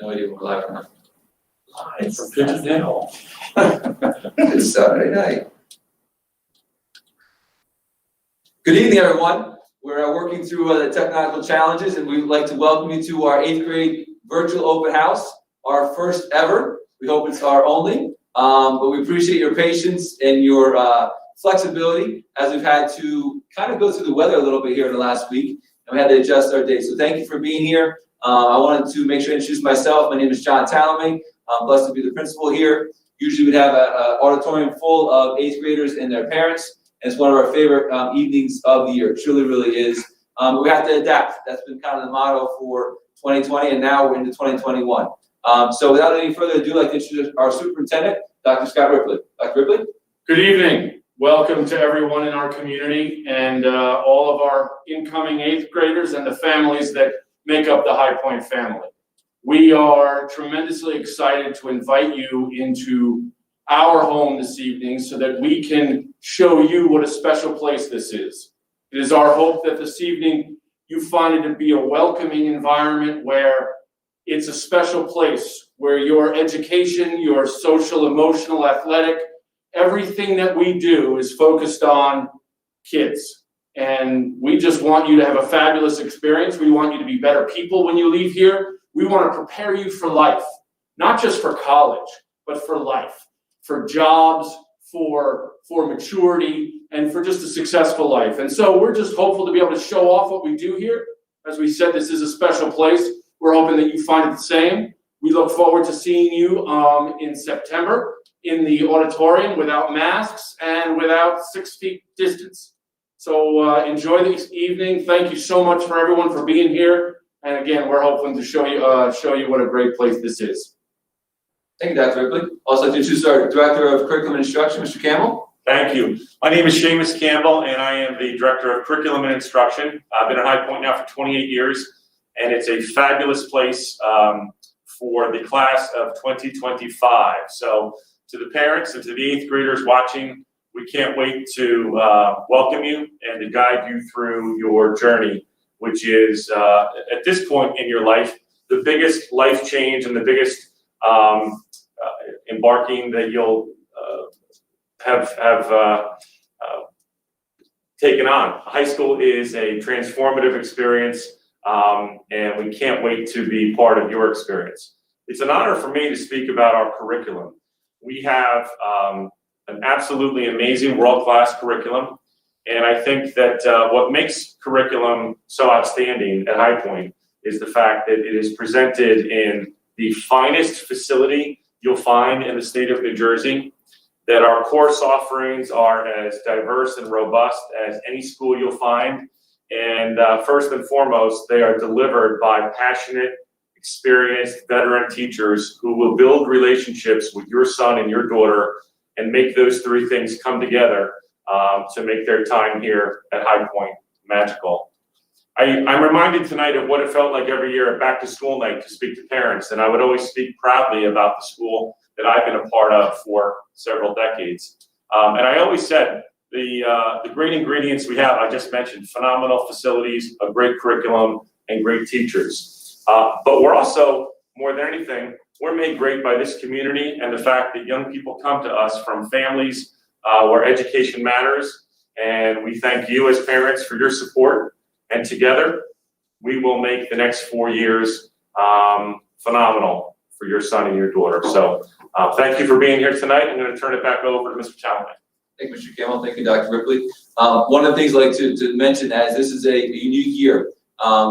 No idea what we're live or not. Live from Pigeon Hill. It's Saturday night. Good evening, everyone. We're working through the technological challenges, and we would like to welcome you to our 8th grade virtual open house, our first ever. We hope it's our only, but we appreciate your patience and your flexibility as we've had to kind of go through the weather a little bit here in the last week, and we had to adjust our date. So thank you for being here. I wanted to make sure to introduce myself. My name is John Talaming. I'm blessed to be the principal here. Usually we'd have an auditorium full of 8th graders and their parents. And it's one of our favorite evenings of the year. It truly, really is. We have to adapt. That's been kind of the motto for 2020, and now we're into 2021. So without any further ado, I'd like to introduce our superintendent, Dr. Scott Ripley. Dr. Ripley? Good evening. Welcome to everyone in our community and all of our incoming 8th graders and the families that make up the High Point family. We are tremendously excited to invite you into our home this evening so that we can show you what a special place this is. It is our hope that this evening you find it to be a welcoming environment where it's a special place where your education, your social, emotional, athletic, everything that we do is focused on kids. And we just want you to have a fabulous experience. We want you to be better people when you leave here. We want to prepare you for life, not just for college, but for life. For jobs, for maturity, and for just a successful life. And so we're just hopeful to be able to show off what we do here. As we said, this is a special place. We're hoping that you find it the same. We look forward to seeing you in September in the auditorium without masks and without 6 feet distance. So enjoy this evening. Thank you so much for everyone for being here. And again, we're hoping to show you what a great place this is. Thank you, Dr. Ripley. Also, like to introduce our Director of Curriculum and Instruction, Mr. Campbell. Thank you. My name is Seamus Campbell, and I am the Director of Curriculum and Instruction. I've been at High Point now for 28 years, and it's a fabulous place for the class of 2025. So to the parents and to the 8th graders watching, we can't wait to welcome you and to guide you through your journey, which is, at this point in your life, the biggest life change and the biggest embarking that you'll have taken on. High school is a transformative experience, and we can't wait to be part of your experience. It's an honor for me to speak about our curriculum. We have an absolutely amazing world-class curriculum, and I think that what makes curriculum so outstanding at High Point is the fact that it is presented in the finest facility you'll find in the state of New Jersey, that our course offerings are as diverse and robust as any school you'll find, and first and foremost, they are delivered by passionate, experienced veteran teachers who will build relationships with your son and your daughter and make those three things come together to make their time here at High Point magical. I'm reminded tonight of what it felt like every year at back to school night to speak to parents, and I would always speak proudly about the school that I've been a part of for several decades. And I always said the great ingredients we have, I just mentioned, phenomenal facilities, a great curriculum, and great teachers. But we're also, more than anything, we're made great by this community and the fact that young people come to us from families where education matters. And we thank you as parents for your support. And together, we will make the next 4 years phenomenal for your son and your daughter. So thank you for being here tonight. I'm going to turn it back over to Mr. Talman. Thank you, Mr. Campbell. Thank you, Dr. Ripley. One of the things I'd like to mention, as this is a unique year,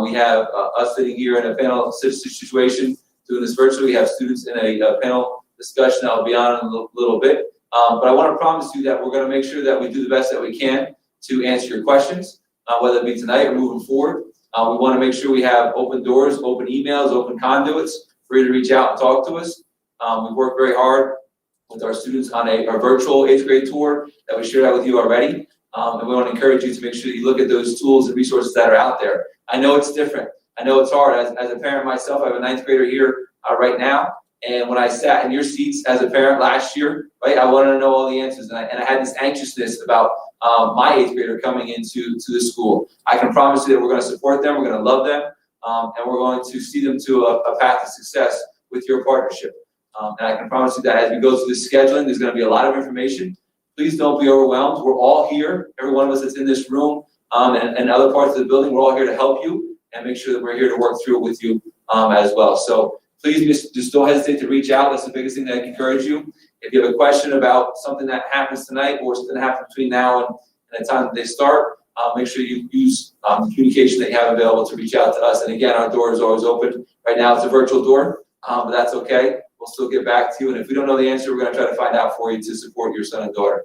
we have us sitting here in a panel situation, doing this virtually. We have students in a panel discussion I'll be on in a little bit. But I want to promise you that we're going to make sure that we do the best that we can to answer your questions, whether it be tonight or moving forward. We want to make sure we have open doors, open emails, open conduits for you to reach out and talk to us. We've worked very hard with our students on our virtual 8th grade tour that we shared out with you already. And we want to encourage you to make sure you look at those tools and resources that are out there. I know it's different. I know it's hard. As a parent myself, I have a 9th grader here right now. And when I sat in your seats as a parent last year, right, I wanted to know all the answers. And I had this anxiousness about my 8th grader coming into the school. I can promise you that we're going to support them, we're going to love them, and we're going to see them to a path of success with your partnership. And I can promise you that as we go through the scheduling, there's going to be a lot of information. Please don't be overwhelmed. We're all here. Every one of us that's in this room and other parts of the building, we're all here to help you and make sure that we're here to work through it with you as well. So please just don't hesitate to reach out. That's the biggest thing that I can encourage you. If you have a question about something that happens tonight or something that happens between now and the time that they start, make sure you use the communication that you have available to reach out to us. And again, our door is always open. Right now it's a virtual door, but that's okay. We'll still get back to you. And if we don't know the answer, we're going to try to find out for you to support your son and daughter.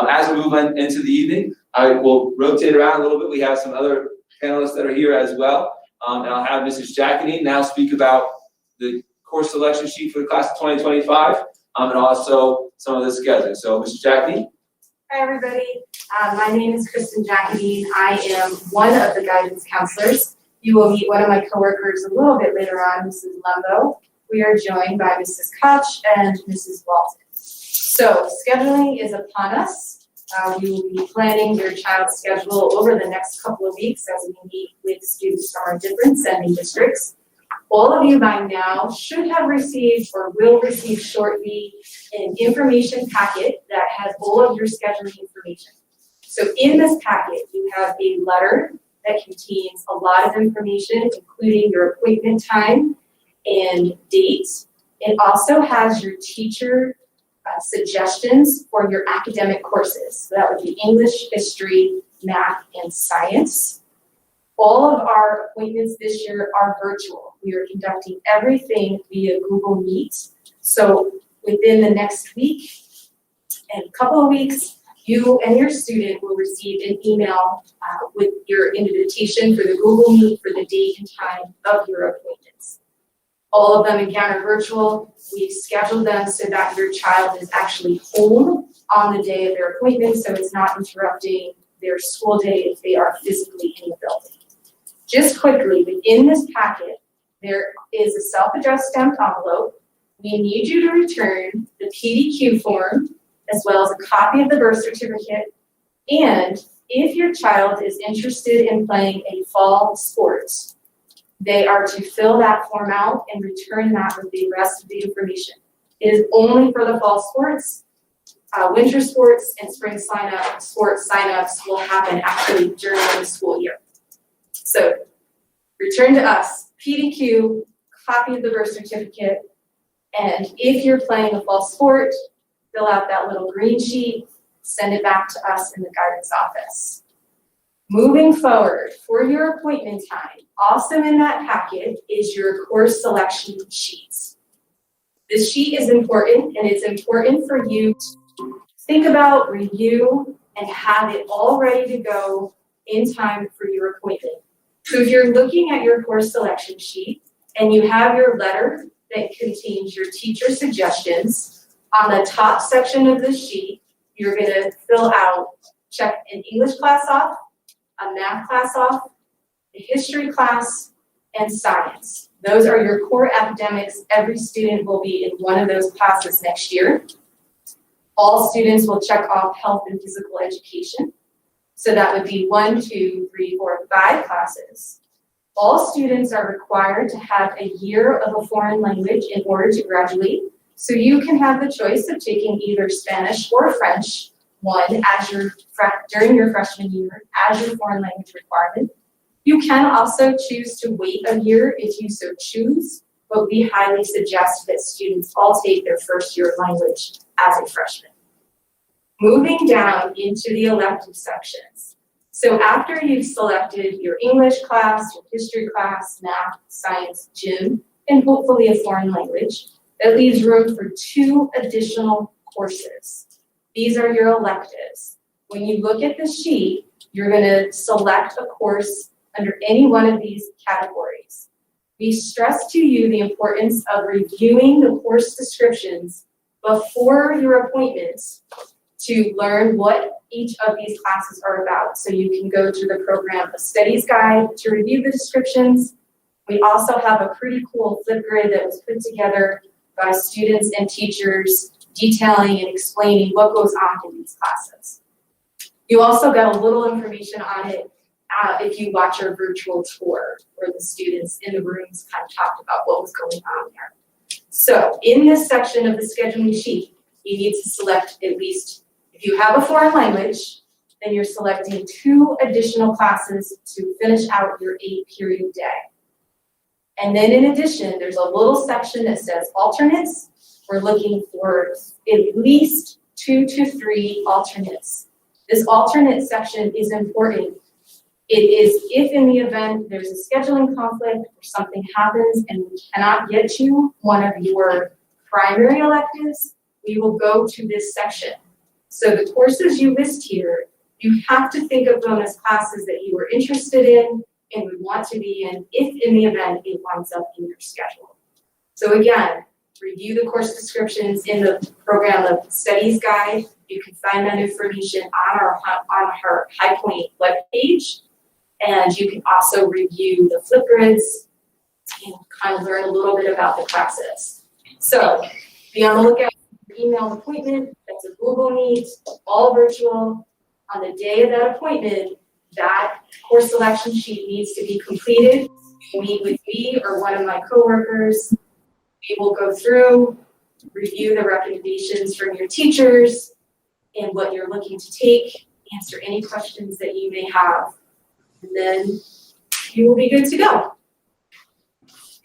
As we move on into the evening, I will rotate around a little bit. We have some other panelists that are here as well. And I'll have Mrs. Jacqueline now speak about the course selection sheet for the class of 2025 and also some of the scheduling. So, Mrs. Jacqueline. Hi, everybody. My name is Kristen Jacqueline. I am one of the guidance counselors. You will meet one of my coworkers a little bit later on, Mrs. Lumbo. We are joined by Mrs. Koch and Mrs. Walton. So scheduling is upon us. We will be planning your child's schedule over the next couple of weeks as we meet with students from our different sending districts. All of you by now should have received or will receive shortly an information packet that has all of your scheduling information. So in this packet, you have a letter that contains a lot of information, including your appointment time and date. It also has your teacher suggestions for your academic courses. So that would be English, history, math, and science. All of our appointments this year are virtual. We are conducting everything via Google Meet. So within the next week and a couple of weeks, you and your student will receive an email with your invitation for the Google Meet for the date and time of your appointments. All of them again are virtual. We've scheduled them so that your child is actually home on the day of their appointment, so it's not interrupting their school day if they are physically in the building. Just quickly, within this packet, there is a self-addressed stamped envelope. We need you to return the PDQ form, as well as a copy of the birth certificate. And if your child is interested in playing a fall sport, they are to fill that form out and return that with the rest of the information. It is only for the fall sports. Winter sports and spring sports signups will happen actually during the school year. So return to us, PDQ, copy of the birth certificate, and if you're playing a fall sport, fill out that little green sheet, send it back to us in the guidance office. Moving forward, for your appointment time, also in that packet is your course selection sheets. This sheet is important, and it's important for you to think about, review, and have it all ready to go in time for your appointment. So if you're looking at your course selection sheet and you have your letter that contains your teacher suggestions, on the top section of the sheet, you're going to fill out, check an English class off, a math class off, a history class, and science. Those are your core academics. Every student will be in one of those classes next year. All students will check off health and physical education. So that would be 1, 2, 3, 4, 5 classes. All students are required to have a year of a foreign language in order to graduate. So you can have the choice of taking either Spanish or French, one as during your freshman year as your foreign language requirement. You can also choose to wait a year if you so choose, but we highly suggest that students all take their first year of language as a freshman. Moving down into the elective sections. So after you've selected your English class, your history class, math, science, gym, and hopefully a foreign language, that leaves room for 2 additional courses. These are your electives. When you look at the sheet, you're going to select a course under any one of these categories. We stress to you the importance of reviewing the course descriptions before your appointments to learn what each of these classes are about. So you can go to the program of studies guide to review the descriptions. We also have a pretty cool flip grid that was put together by students and teachers detailing and explaining what goes on in these classes. You also got a little information on it if you watch our virtual tour where the students in the rooms kind of talked about what was going on there. So in this section of the scheduling sheet, you need to select at least, if you have a foreign language, then you're selecting 2 additional classes to finish out your 8-period day. And then in addition, there's a little section that says alternates. We're looking for at least 2 to 3 alternates. This alternate section is important. It is if in the event there's a scheduling conflict or something happens and we cannot get you one of your primary electives, we will go to this section. So the courses you list here, you have to think of them as classes that you are interested in and would want to be in if in the event it winds up in your schedule. So again, review the course descriptions in the program of studies guide. You can find that information on our High Point webpage. And you can also review the Flipgrids and kind of learn a little bit about the classes. So be on the lookout for your email appointment. That's a Google Meet, all virtual. On the day of that appointment, that course selection sheet needs to be completed. You meet with me or one of my coworkers. We will go through, review the recommendations from your teachers and what you're looking to take, answer any questions that you may have, and then you will be good to go.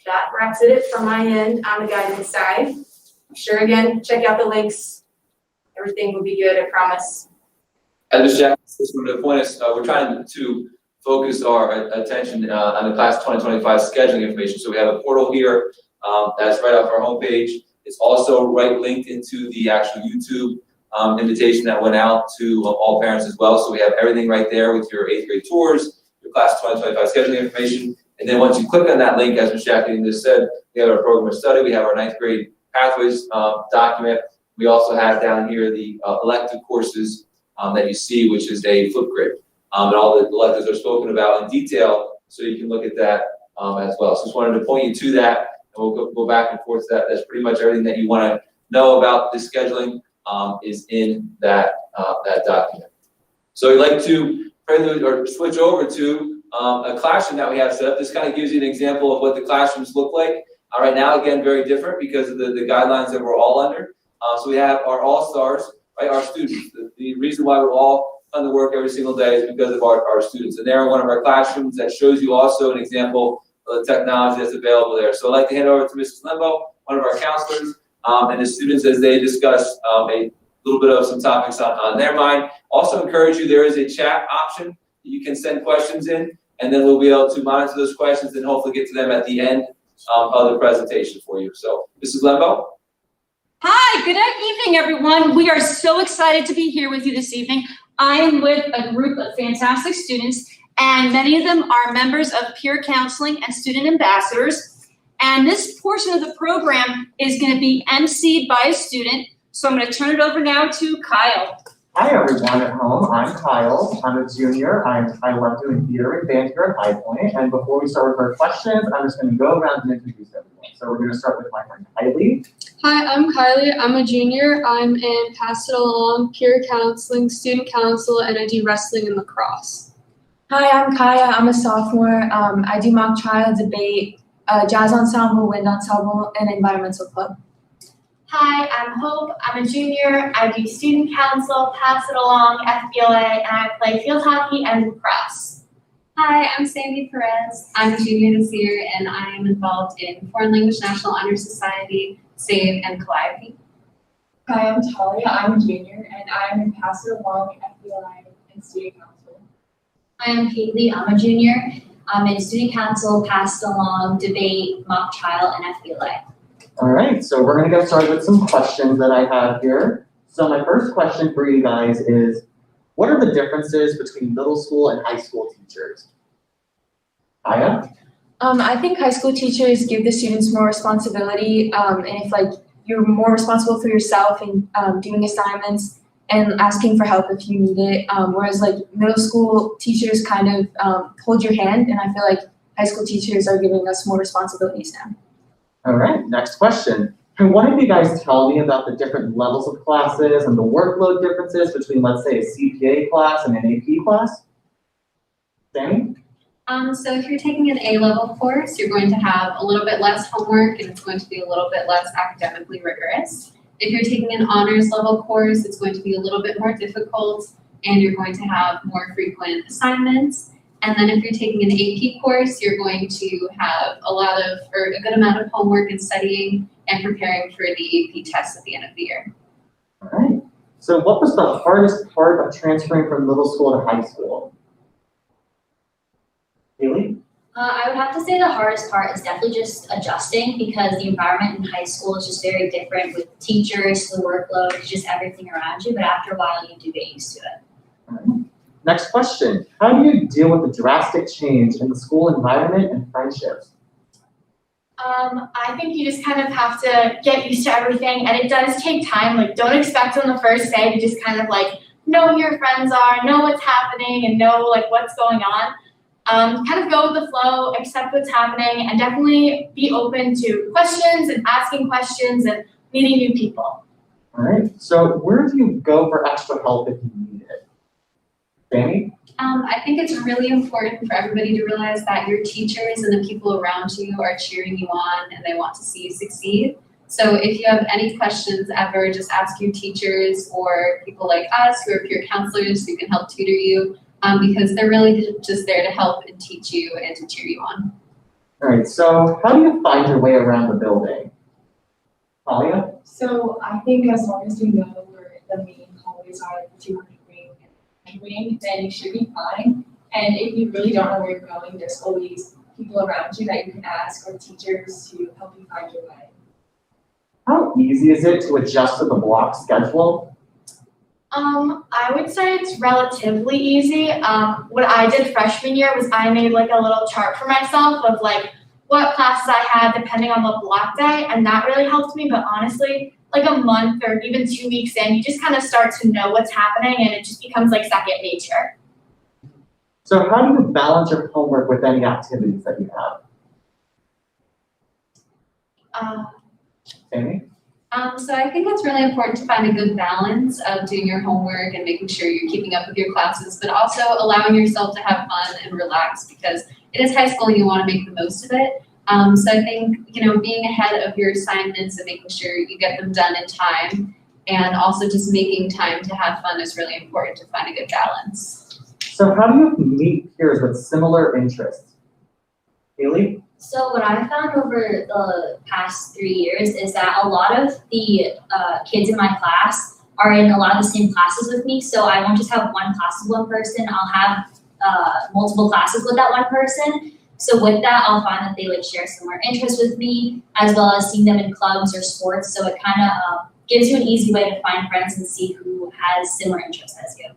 That wraps it from my end on the guidance side. I'm sure again, check out the links. Everything will be good, I promise. As Ms. Jackson just wanted to point us, we're trying to focus our attention on the class 2025 scheduling information. So we have a portal here that's right off our homepage. It's also right linked into the actual YouTube invitation that went out to all parents as well. So we have everything right there with your 8th grade tours, your class 2025 scheduling information. And then once you click on that link, as Ms. Jacqueline just said, we have our program of study, we have our 9th grade pathways document. We also have down here the elective courses that you see, which is a Flipgrid. And all the electives are spoken about in detail, so you can look at that as well. So just wanted to point you to that, and we'll go back and forth. That's pretty much everything that you want to know about the scheduling is in that document. So I'd like to switch over to a classroom that we have set up. This kind of gives you an example of what the classrooms look like. Right now, again, very different because of the guidelines that we're all under. So we have our all-stars, right, our students. The reason why we're all on the work every single day is because of our students. And they're in one of our classrooms that shows you also an example of the technology that's available there. So I'd like to hand over to Mrs. Limbo, one of our counselors, and the students as they discuss a little bit of some topics on their mind. Also encourage you, there is a chat option that you can send questions in, and then we'll be able to monitor those questions and hopefully get to them at the end of the presentation for you. So, Mrs. Lembo. Hi, good evening, everyone. We are so excited to be here with you this evening. I am with a group of fantastic students, and many of them are members of peer counseling and student ambassadors. And this portion of the program is going to be emceed by a student. So I'm going to turn it over now to Kyle. Hi everyone at home, I'm Kyle. I'm a junior. I love doing theater and band here at High Point. And before we start with our questions, I'm just going to go around and introduce everyone. So we're going to start with my friend Kylie. Hi, I'm Kylie. I'm a junior. I'm in Pass It Along, peer counseling, student council, and I do wrestling and lacrosse. Hi, I'm Kaya. I'm a sophomore. I do mock trial, debate, jazz ensemble, wind ensemble, and environmental club. Hi, I'm Hope. I'm a junior. I do student council, Pass It Along, FBLA, and I play field hockey and lacrosse. Hi, I'm Sandy Perez. I'm a junior this year, and I am involved in Foreign Language National Honor Society, SAVE, and Calliope. Hi, I'm Talia. I'm a junior, and I am in Pass It Along, FBLA, and student council. Hi, I'm Kaylee. I'm a junior. I'm in student council, Pass It Along, debate, mock trial, and FBLA. All right, so we're going to get started with some questions that I have here. So my first question for you guys is, what are the differences between middle school and high school teachers? Aya? I think high school teachers give the students more responsibility, and if you're more responsible for yourself and doing assignments and asking for help if you need it, whereas middle school teachers kind of hold your hand, and I feel like high school teachers are giving us more responsibilities now. All right, next question. Can one of you guys tell me about the different levels of classes and the workload differences between, let's say, a CPA class and an AP class? Sammy? So if you're taking an A-level course, you're going to have a little bit less homework and it's going to be a little bit less academically rigorous. If you're taking an honors level course, it's going to be a little bit more difficult and you're going to have more frequent assignments. And then if you're taking an AP course, you're going to have a good amount of homework and studying and preparing for the AP tests at the end of the year. All right. So what was the hardest part of transferring from middle school to high school? Haley? I would have to say the hardest part is definitely just adjusting because the environment in high school is just very different with teachers, the workload, just everything around you. But after a while, you do get used to it. All right. Next question. How do you deal with the drastic change in the school environment and friendships? I think you just kind of have to get used to everything, and it does take time. Like, don't expect on the first day to just kind of like know who your friends are, know what's happening, and know like what's going on. Kind of go with the flow, accept what's happening, and definitely be open to questions and asking questions and meeting new people. All right. So where do you go for extra help if you need it? Sammy? I think it's really important for everybody to realize that your teachers and the people around you are cheering you on and they want to see you succeed. So if you have any questions ever, just ask your teachers or people like us who are peer counselors who can help tutor you because they're really just there to help and teach you and to cheer you on. All right. So how do you find your way around the building? Talia? So I think as long as you know where the main hallways are, like the 200 wing, then you should be fine. And if you really don't know where you're going, there's always people around you that you can ask or teachers to help you find your way. How easy is it to adjust to the block schedule? I would say it's relatively easy. What I did freshman year was I made like a little chart for myself of like what classes I had depending on the block day, and that really helped me. But honestly, like a month or even 2 weeks in, you just kind of start to know what's happening and it just becomes like second nature. So how do you balance your homework with any activities that you have? Sammy? So I think it's really important to find a good balance of doing your homework and making sure you're keeping up with your classes, but also allowing yourself to have fun and relax because it is high school and you want to make the most of it. So I think, being ahead of your assignments and making sure you get them done in time and also just making time to have fun is really important to find a good balance. So how do you meet peers with similar interests? Haley? So what I've found over the past 3 years is that a lot of the kids in my class are in a lot of the same classes with me. So I won't just have one class with one person. I'll have multiple classes with that one person. So with that, I'll find that they like share similar interests with me, as well as seeing them in clubs or sports. So it kind of gives you an easy way to find friends and see who has similar interests as you.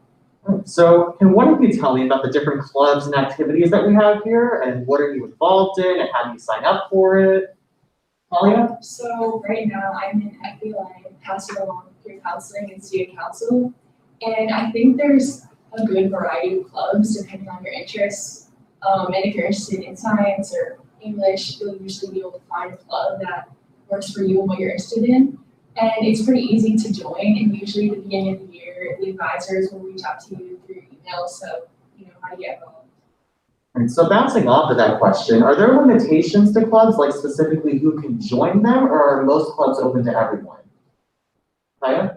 So can one of you tell me about the different clubs and activities that we have here, and what are you involved in, and how do you sign up for it? Talia? So right now I'm in FBLA, Pastoral Along Peer Counseling and Student Council, and I think there's a good variety of clubs depending on your interests. And if you're interested in science or English, you'll usually be able to find a club that works for you and what you're interested in. And it's pretty easy to join, and usually at the beginning of the year, the advisors will reach out to you through email, so you know how to get involved. And so bouncing off of that question, are there limitations to clubs, like specifically who can join them, or are most clubs open to everyone? Kaya?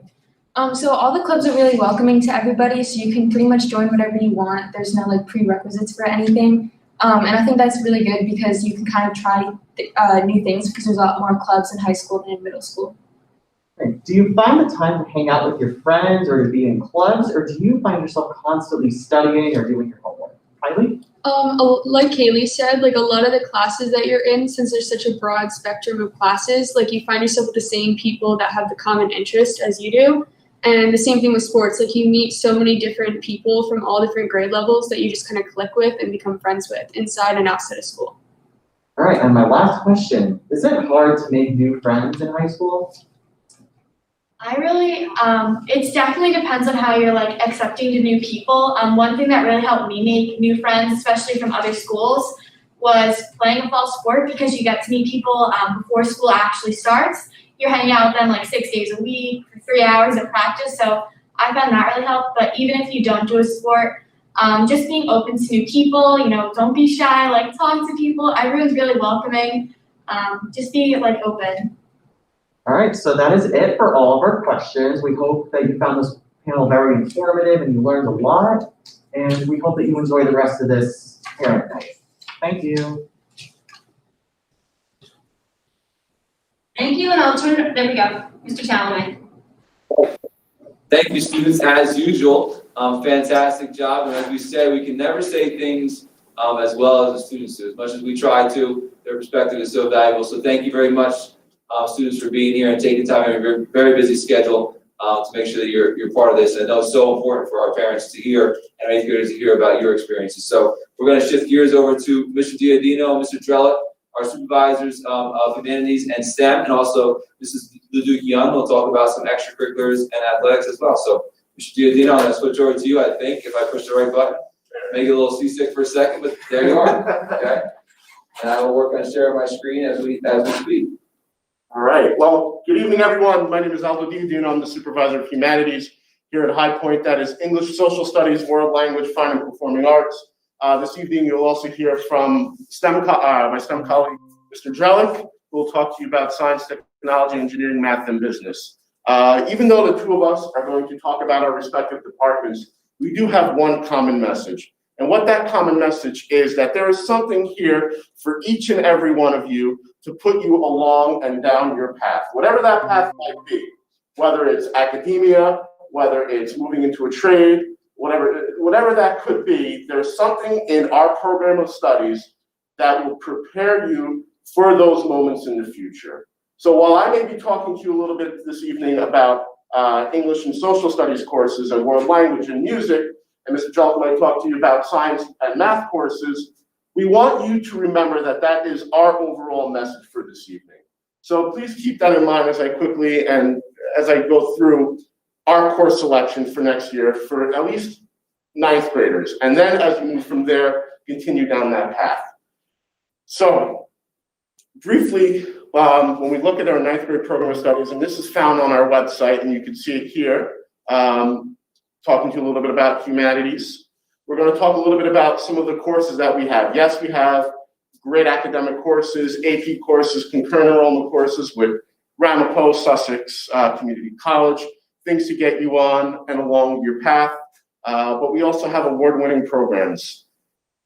So all the clubs are really welcoming to everybody, so you can pretty much join whatever you want. There's no like prerequisites for anything. And I think that's really good because you can kind of try new things because there's a lot more clubs in high school than in middle school. Do you find the time to hang out with your friends or to be in clubs, or do you find yourself constantly studying or doing your homework? Kylie? Like Kaylee said, like a lot of the classes that you're in, since there's such a broad spectrum of classes, like you find yourself with the same people that have the common interest as you do. And the same thing with sports, like you meet so many different people from all different grade levels that you just kind of click with and become friends with inside and outside of school. All right, and my last question, is it hard to make new friends in high school? It definitely depends on how you're like accepting to new people. One thing that really helped me make new friends, especially from other schools, was playing a fall sport because you get to meet people before school actually starts. You're hanging out with them like 6 days a week for 3 hours of practice. So I found that really helped. But even if you don't do a sport, Just being open to new people, don't be shy, like talk to people. Everyone's really welcoming. Just be like open. All right, so that is it for all of our questions. We hope that you found this panel very informative and you learned a lot. And we hope that you enjoy the rest of this parent night. Thank you. Thank you, and I'll turn, there we go, Mr. Talaway. Thank you, students, as usual. Fantastic job, and as we say, we can never say things as well as the students do. As much as we try to, their perspective is so valuable. So thank you very much, students, for being here and taking time in your very busy schedule to make sure that you're part of this. And I know it's so important for our parents to hear and our 8th graders to hear about your experiences. So we're going to shift gears over to Mr. Diodino and Mr. Drellett, our supervisors of humanities and STEM, and also Mrs. Leduc-Young will talk about some extracurriculars and athletics as well. So Mr. Diodino, I'm going to switch over to you, I think, if I push the right button. Make it a little seasick for a second, but there you are. Okay. And I will work on sharing my screen as we speak. All right. Well, good evening, everyone. My name is Aldo Diodino. I'm the supervisor of humanities here at High Point. That is English, Social Studies, World Language, Fine and Performing Arts. This evening, you'll also hear from my STEM colleague, Mr. Drellett, who will talk to you about science, technology, engineering, math, and business. Even though the two of us are going to talk about our respective departments, we do have one common message. And what that common message is that there is something here for each and every one of you to put you along and down your path, whatever that path might be, whether it's academia, whether it's moving into a trade, whatever that could be, there's something in our program of studies that will prepare you for those moments in the future. So while I may be talking to you a little bit this evening about English and social studies courses and world language and music, and Mr. Drellett might talk to you about science and math courses, we want you to remember that that is our overall message for this evening. So please keep that in mind as I quickly and as I go through our course selection for next year for at least 9th graders. And then as we move from there, continue down that path. So briefly, when we look at our 9th grade program of studies, and this is found on our website, and you can see it here, talking to you a little bit about humanities. We're going to talk a little bit about some of the courses that we have. Yes, we have great academic courses, AP courses, concurrent enrollment courses with Ramapo, Sussex Community College, things to get you on and along your path. But we also have award-winning programs.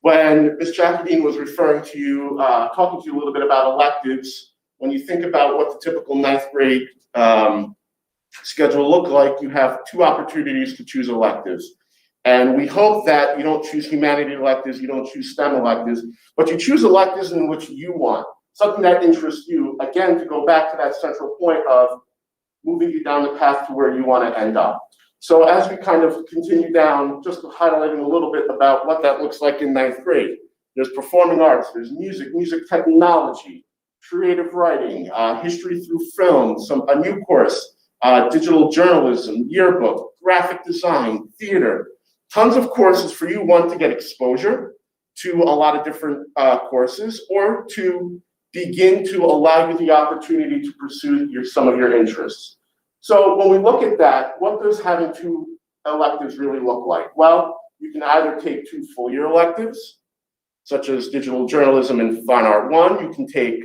When Ms. Jacobine was referring to you, talking to you a little bit about electives, when you think about what the typical 9th grade schedule look like, you have 2 opportunities to choose electives. And we hope that you don't choose humanities electives, you don't choose STEM electives, but you choose electives in which you want, something that interests you, again, to go back to that central point of moving you down the path to where you want to end up. So as we kind of continue down, just highlighting a little bit about what that looks like in 9th grade. There's performing arts, there's music technology, creative writing, history through film, a new course, digital journalism, yearbook, graphic design, theater, tons of courses for you, one, to get exposure to a lot of different courses, or to begin to allow you the opportunity to pursue some of your interests. So when we look at that, what does having 2 electives really look like? Well, you can either take 2 full-year electives, such as digital journalism and fine art 1. You can take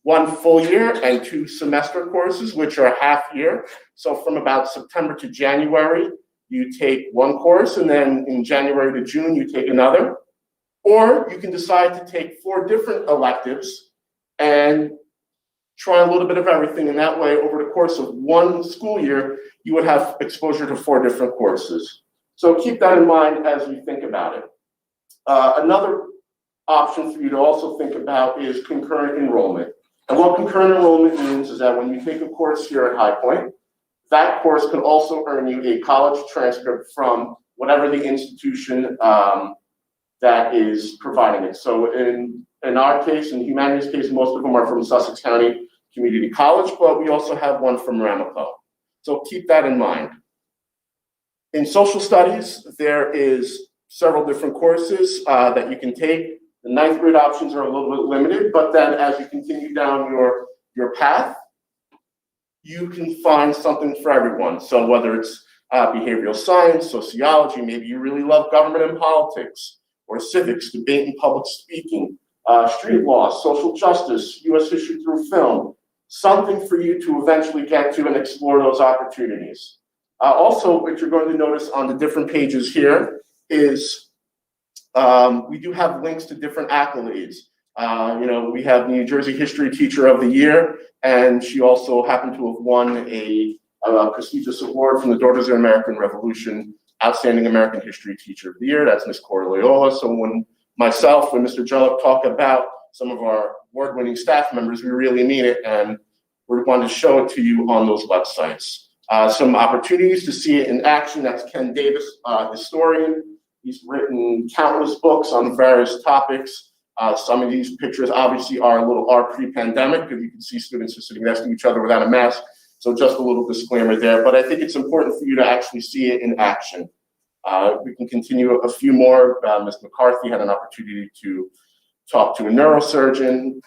1 full year and 2 semester courses, which are half year. So from about September to January, you take 1 course, and then in January to June, you take another. Or you can decide to take 4 different electives and try a little bit of everything. And that way, over the course of 1 school year, you would have exposure to 4 different courses. So keep that in mind as we think about it. Another option for you to also think about is concurrent enrollment. And what concurrent enrollment means is that when you take a course here at High Point, that course can also earn you a college transcript from whatever the institution that is providing it. So in our case, in humanities case, most of them are from Sussex County Community College, but we also have one from Ramapo. So keep that in mind. In social studies, there is several different courses that you can take. The 9th grade options are a little bit limited, but then as you continue down your path, you can find something for everyone. So whether it's behavioral science, sociology, maybe you really love government and politics, or civics, debate and public speaking, street law, social justice, US history through film, something for you to eventually get to and explore those opportunities. Also, what you're going to notice on the different pages here is we do have links to different accolades. We have New Jersey History Teacher of the Year, and she also happened to have won a prestigious award from the Daughters of the American Revolution, Outstanding American History Teacher of the Year. That's Ms. Cora Loyola. So when myself and Mr. Jellick talk about some of our award-winning staff members, we really mean it, and we want to show it to you on those websites. Some opportunities to see it in action. That's Ken Davis, historian. He's written countless books on various topics. Some of these pictures obviously are pre-pandemic, because you can see students are sitting next to each other without a mask. So just a little disclaimer there, but I think it's important for you to actually see it in action. We can continue a few more. Ms. McCarthy had an opportunity to talk to a neurosurgeon.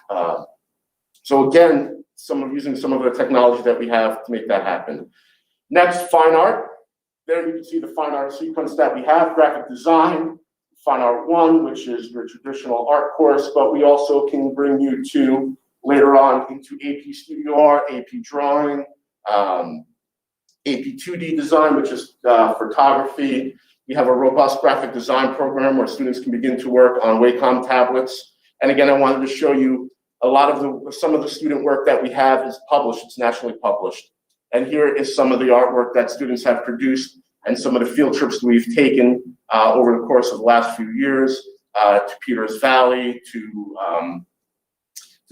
So again, using some of the technology that we have to make that happen. Next, fine art. There you can see the fine art sequence that we have: graphic design, Fine Art 1, which is your traditional art course, but we also can bring you to later on into AP Studio Art, AP Drawing, AP 2D Design, which is photography. We have a robust graphic design program where students can begin to work on Wacom tablets. And again, I wanted to show you some of the student work that we have is published. It's nationally published. And here is some of the artwork that students have produced and some of the field trips that we've taken over the course of the last few years to Peters Valley, to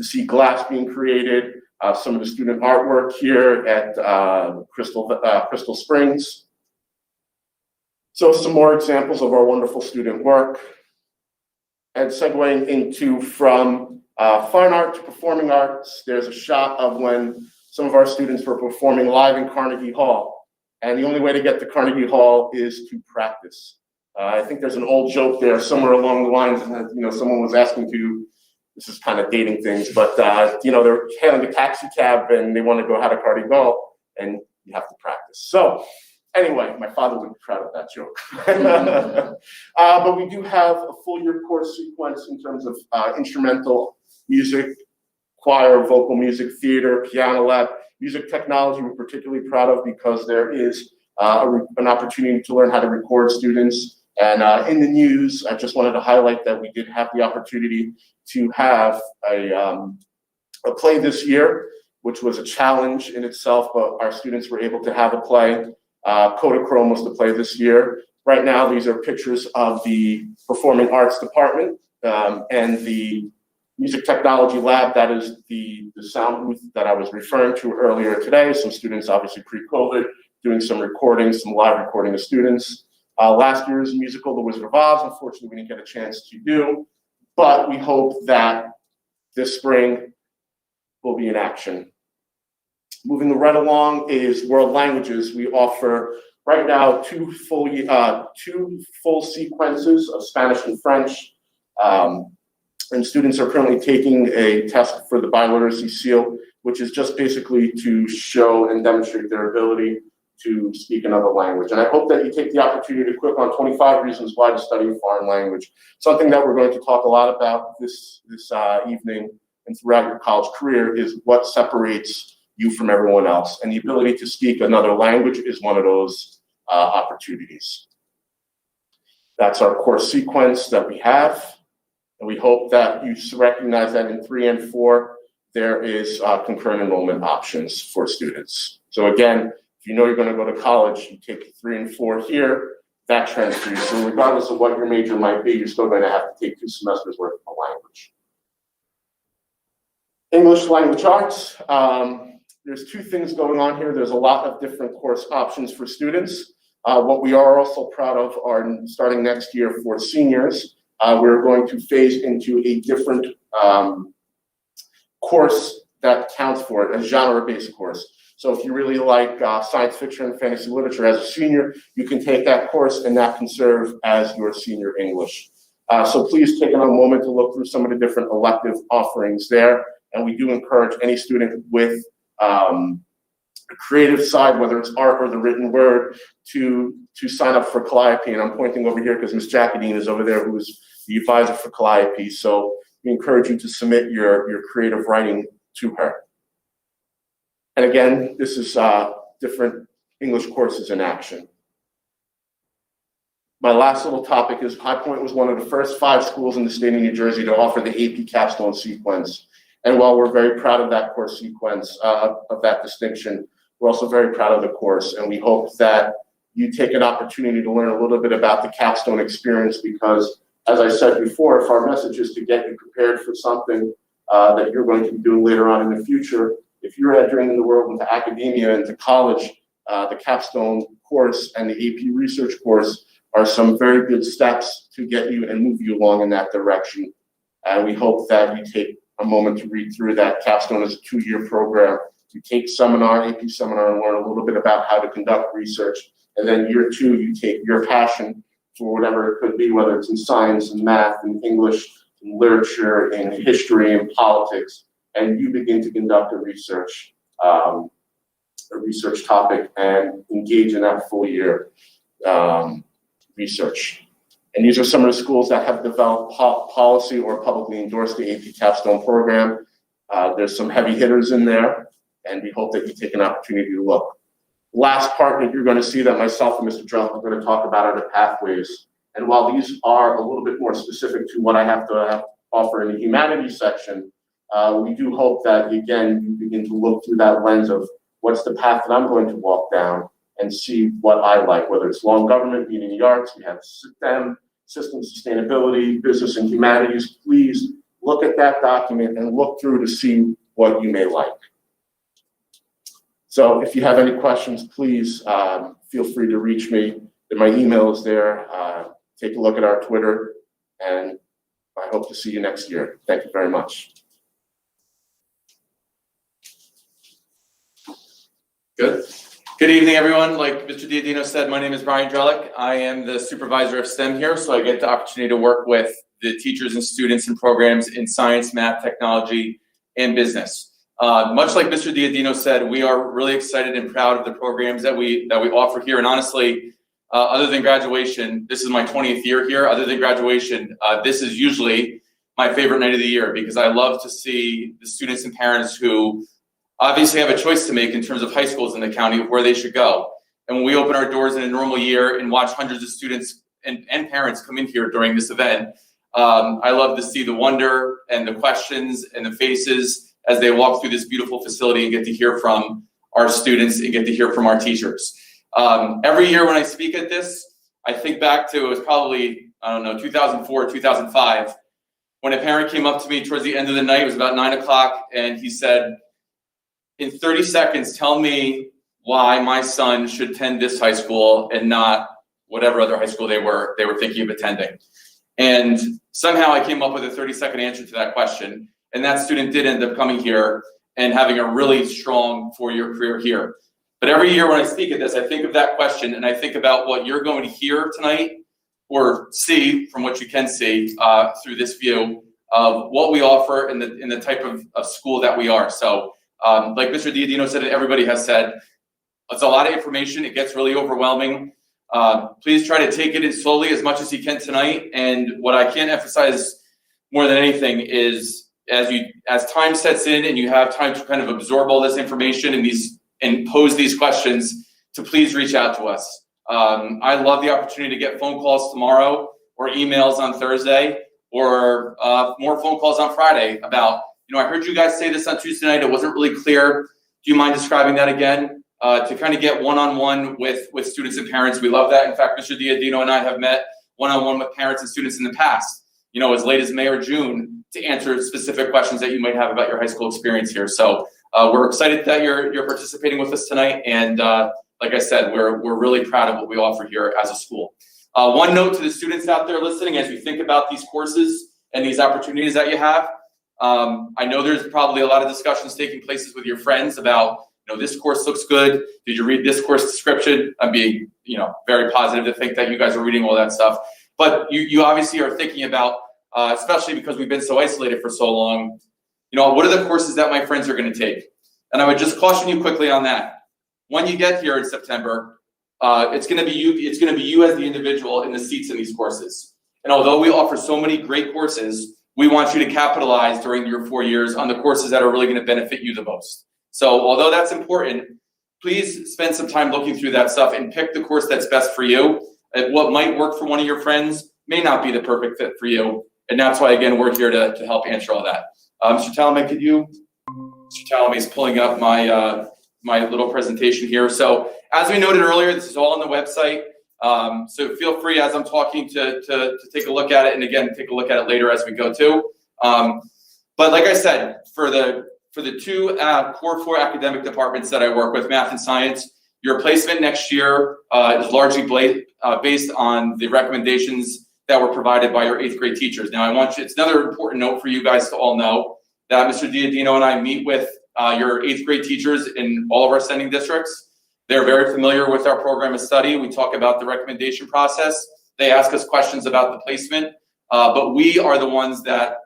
see glass being created, some of the student artwork here at Crystal Springs. So some more examples of our wonderful student work. And segueing into from fine art to performing arts, there's a shot of when some of our students were performing live in Carnegie Hall. And the only way to get to Carnegie Hall is to practice. I think there's an old joke there somewhere along the lines, someone was asking to, this is kind of dating things, but they're hailing a taxi cab and they want to go how to Carnegie Hall, and you have to practice. So anyway, my father would be proud of that joke. But we do have a full year course sequence in terms of instrumental music, choir, vocal music, theater, piano lab, music technology we're particularly proud of because there is an opportunity to learn how to record students. And in the news, I just wanted to highlight that we did have the opportunity to have a play this year, which was a challenge in itself, but our students were able to have a play. Kodachrome was the play this year. Right now, these are pictures of the Performing Arts Department and the Music Technology Lab. That is the sound booth that I was referring to earlier today. Some students, obviously pre-COVID, doing some recordings, some live recording of students. Last year's musical, The Wizard of Oz, unfortunately, we didn't get a chance to do, but we hope that this spring will be in action. Moving right along is world languages. We offer right now two full sequences of Spanish and French. And students are currently taking a test for the biliteracy seal, which is just basically to show and demonstrate their ability to speak another language. And I hope that you take the opportunity to click on 25 reasons why to study a foreign language. Something that we're going to talk a lot about this evening and throughout your college career is what separates you from everyone else. And the ability to speak another language is one of those opportunities. That's our course sequence that we have. And we hope that you recognize that in 3 and 4, there is concurrent enrollment options for students. So again, if you know you're going to go to college, you take 3 and 4 here, that transfers. So regardless of what your major might be, you're still going to have to take 2 semesters worth of a language. English language arts. There's 2 things going on here. There's a lot of different course options for students. What we are also proud of are starting next year for seniors. We're going to phase into a different course that counts for it, a genre-based course. So if you really like science fiction and fantasy literature as a senior, you can take that course and that can serve as your senior English. So please take a moment to look through some of the different elective offerings there. And we do encourage any student with creative side, whether it's art or the written word, to sign up for Calliope. And I'm pointing over here because Ms. Jacqueline is over there, who is the advisor for Calliope. So we encourage you to submit your creative writing to her. And again, this is different English courses in action. My last little topic is High Point was one of the first 5 schools in the state of New Jersey to offer the AP Capstone sequence. And while we're very proud of that course sequence, of that distinction, we're also very proud of the course. And we hope that you take an opportunity to learn a little bit about the Capstone experience, because as I said before, if our message is to get you prepared for something that you're going to be doing later on in the future, if you're entering the world into academia, into college, the Capstone course and the AP research course are some very good steps to get you and move you along in that direction. And we hope that you take a moment to read through that. Capstone is a 2-year program. You take AP seminar, and learn a little bit about how to conduct research. And then year 2, you take your passion for whatever it could be, whether it's in science and math and English, in literature, in history and politics, and you begin to conduct a research topic and engage in that full year research. And these are some of the schools that have developed policy or publicly endorsed the AP Capstone program. There's some heavy hitters in there, and we hope that you take an opportunity to look. Last part that you're going to see that myself and Mr. Drell are going to talk about are the pathways. And while these are a little bit more specific to what I have to offer in the humanities section, we do hope that, again, you begin to look through that lens of what's the path that I'm going to walk down and see what I like, whether it's law and government, meaning the arts, we have STEM, systems sustainability, business and humanities. Please look at that document and look through to see what you may like. So if you have any questions, please feel free to reach me. My email is there. Take a look at our Twitter, and I hope to see you next year. Thank you very much. Good. Good evening, everyone. Like Mr. Diadino said, my name is Brian Drellick. I am the supervisor of STEM here, so I get the opportunity to work with the teachers and students and programs in science, math, technology, and business. Much like Mr. Diadino said, we are really excited and proud of the programs that we offer here. And honestly, other than graduation, this is my 20th year here. Other than graduation, this is usually my favorite night of the year, because I love to see the students and parents who obviously have a choice to make in terms of high schools in the county of where they should go. And when we open our doors in a normal year and watch hundreds of students and parents come in here during this event, I love to see the wonder and the questions and the faces as they walk through this beautiful facility and get to hear from our students and get to hear from our teachers. Every year when I speak at this, I think back to, it was probably, 2004, 2005, when a parent came up to me towards the end of the night. It was about 9 o'clock, and he said, in 30 seconds, tell me why my son should attend this high school and not whatever other high school they were thinking of attending. And somehow I came up with a 30-second answer to that question, and that student did end up coming here and having a really strong 4-year career here. But every year when I speak at this, I think of that question, and I think about what you're going to hear tonight or see from what you can see through this view of what we offer in the type of school that we are. So like Mr. Diadino said, and everybody has said, it's a lot of information. It gets really overwhelming. Please try to take it in slowly as much as you can tonight. And what I can't emphasize more than anything is as time sets in and you have time to kind of absorb all this information and pose these questions, to please reach out to us. I love the opportunity to get phone calls tomorrow or emails on Thursday or more phone calls on Friday about, I heard you guys say this on Tuesday night. It wasn't really clear. Do you mind describing that again? To kind of get one-on-one with students and parents. We love that. In fact, Mr. Diadino and I have met one-on-one with parents and students in the past, as late as May or June, to answer specific questions that you might have about your high school experience here. So we're excited that you're participating with us tonight. And like I said, we're really proud of what we offer here as a school. One note to the students out there listening, as you think about these courses and these opportunities that you have, I know there's probably a lot of discussions taking places with your friends about, this course looks good. Did you read this course description? I'm being, very positive to think that you guys are reading all that stuff. But you obviously are thinking about, especially because we've been so isolated for so long, what are the courses that my friends are going to take? And I would just caution you quickly on that. when you get here in September, it's gonna be you as the individual in the seats in these courses. And although we offer so many great courses, we want you to capitalize during your 4 years on the courses that are really gonna benefit you the most. So although that's important, please spend some time looking through that stuff and pick the course that's best for you. What might work for one of your friends may not be the perfect fit for you. And that's why, again, we're here to help answer all that. Mr. Talame, Mr. Talame is pulling up my, my little presentation here. So as we noted earlier, this is all on the website. So feel free as I'm talking to take a look at it. And again, take a look at it later as we go too. But like I said, for the two core 4 academic departments that I work with, math and science, your placement next year is largely based on the recommendations that were provided by your 8th grade teachers. Now it's another important note for you guys to all know that Mr. Diadino and I meet with your 8th grade teachers in all of our sending districts. They're very familiar with our program of study. We talk about the recommendation process. They ask us questions about the placement, but we are the ones that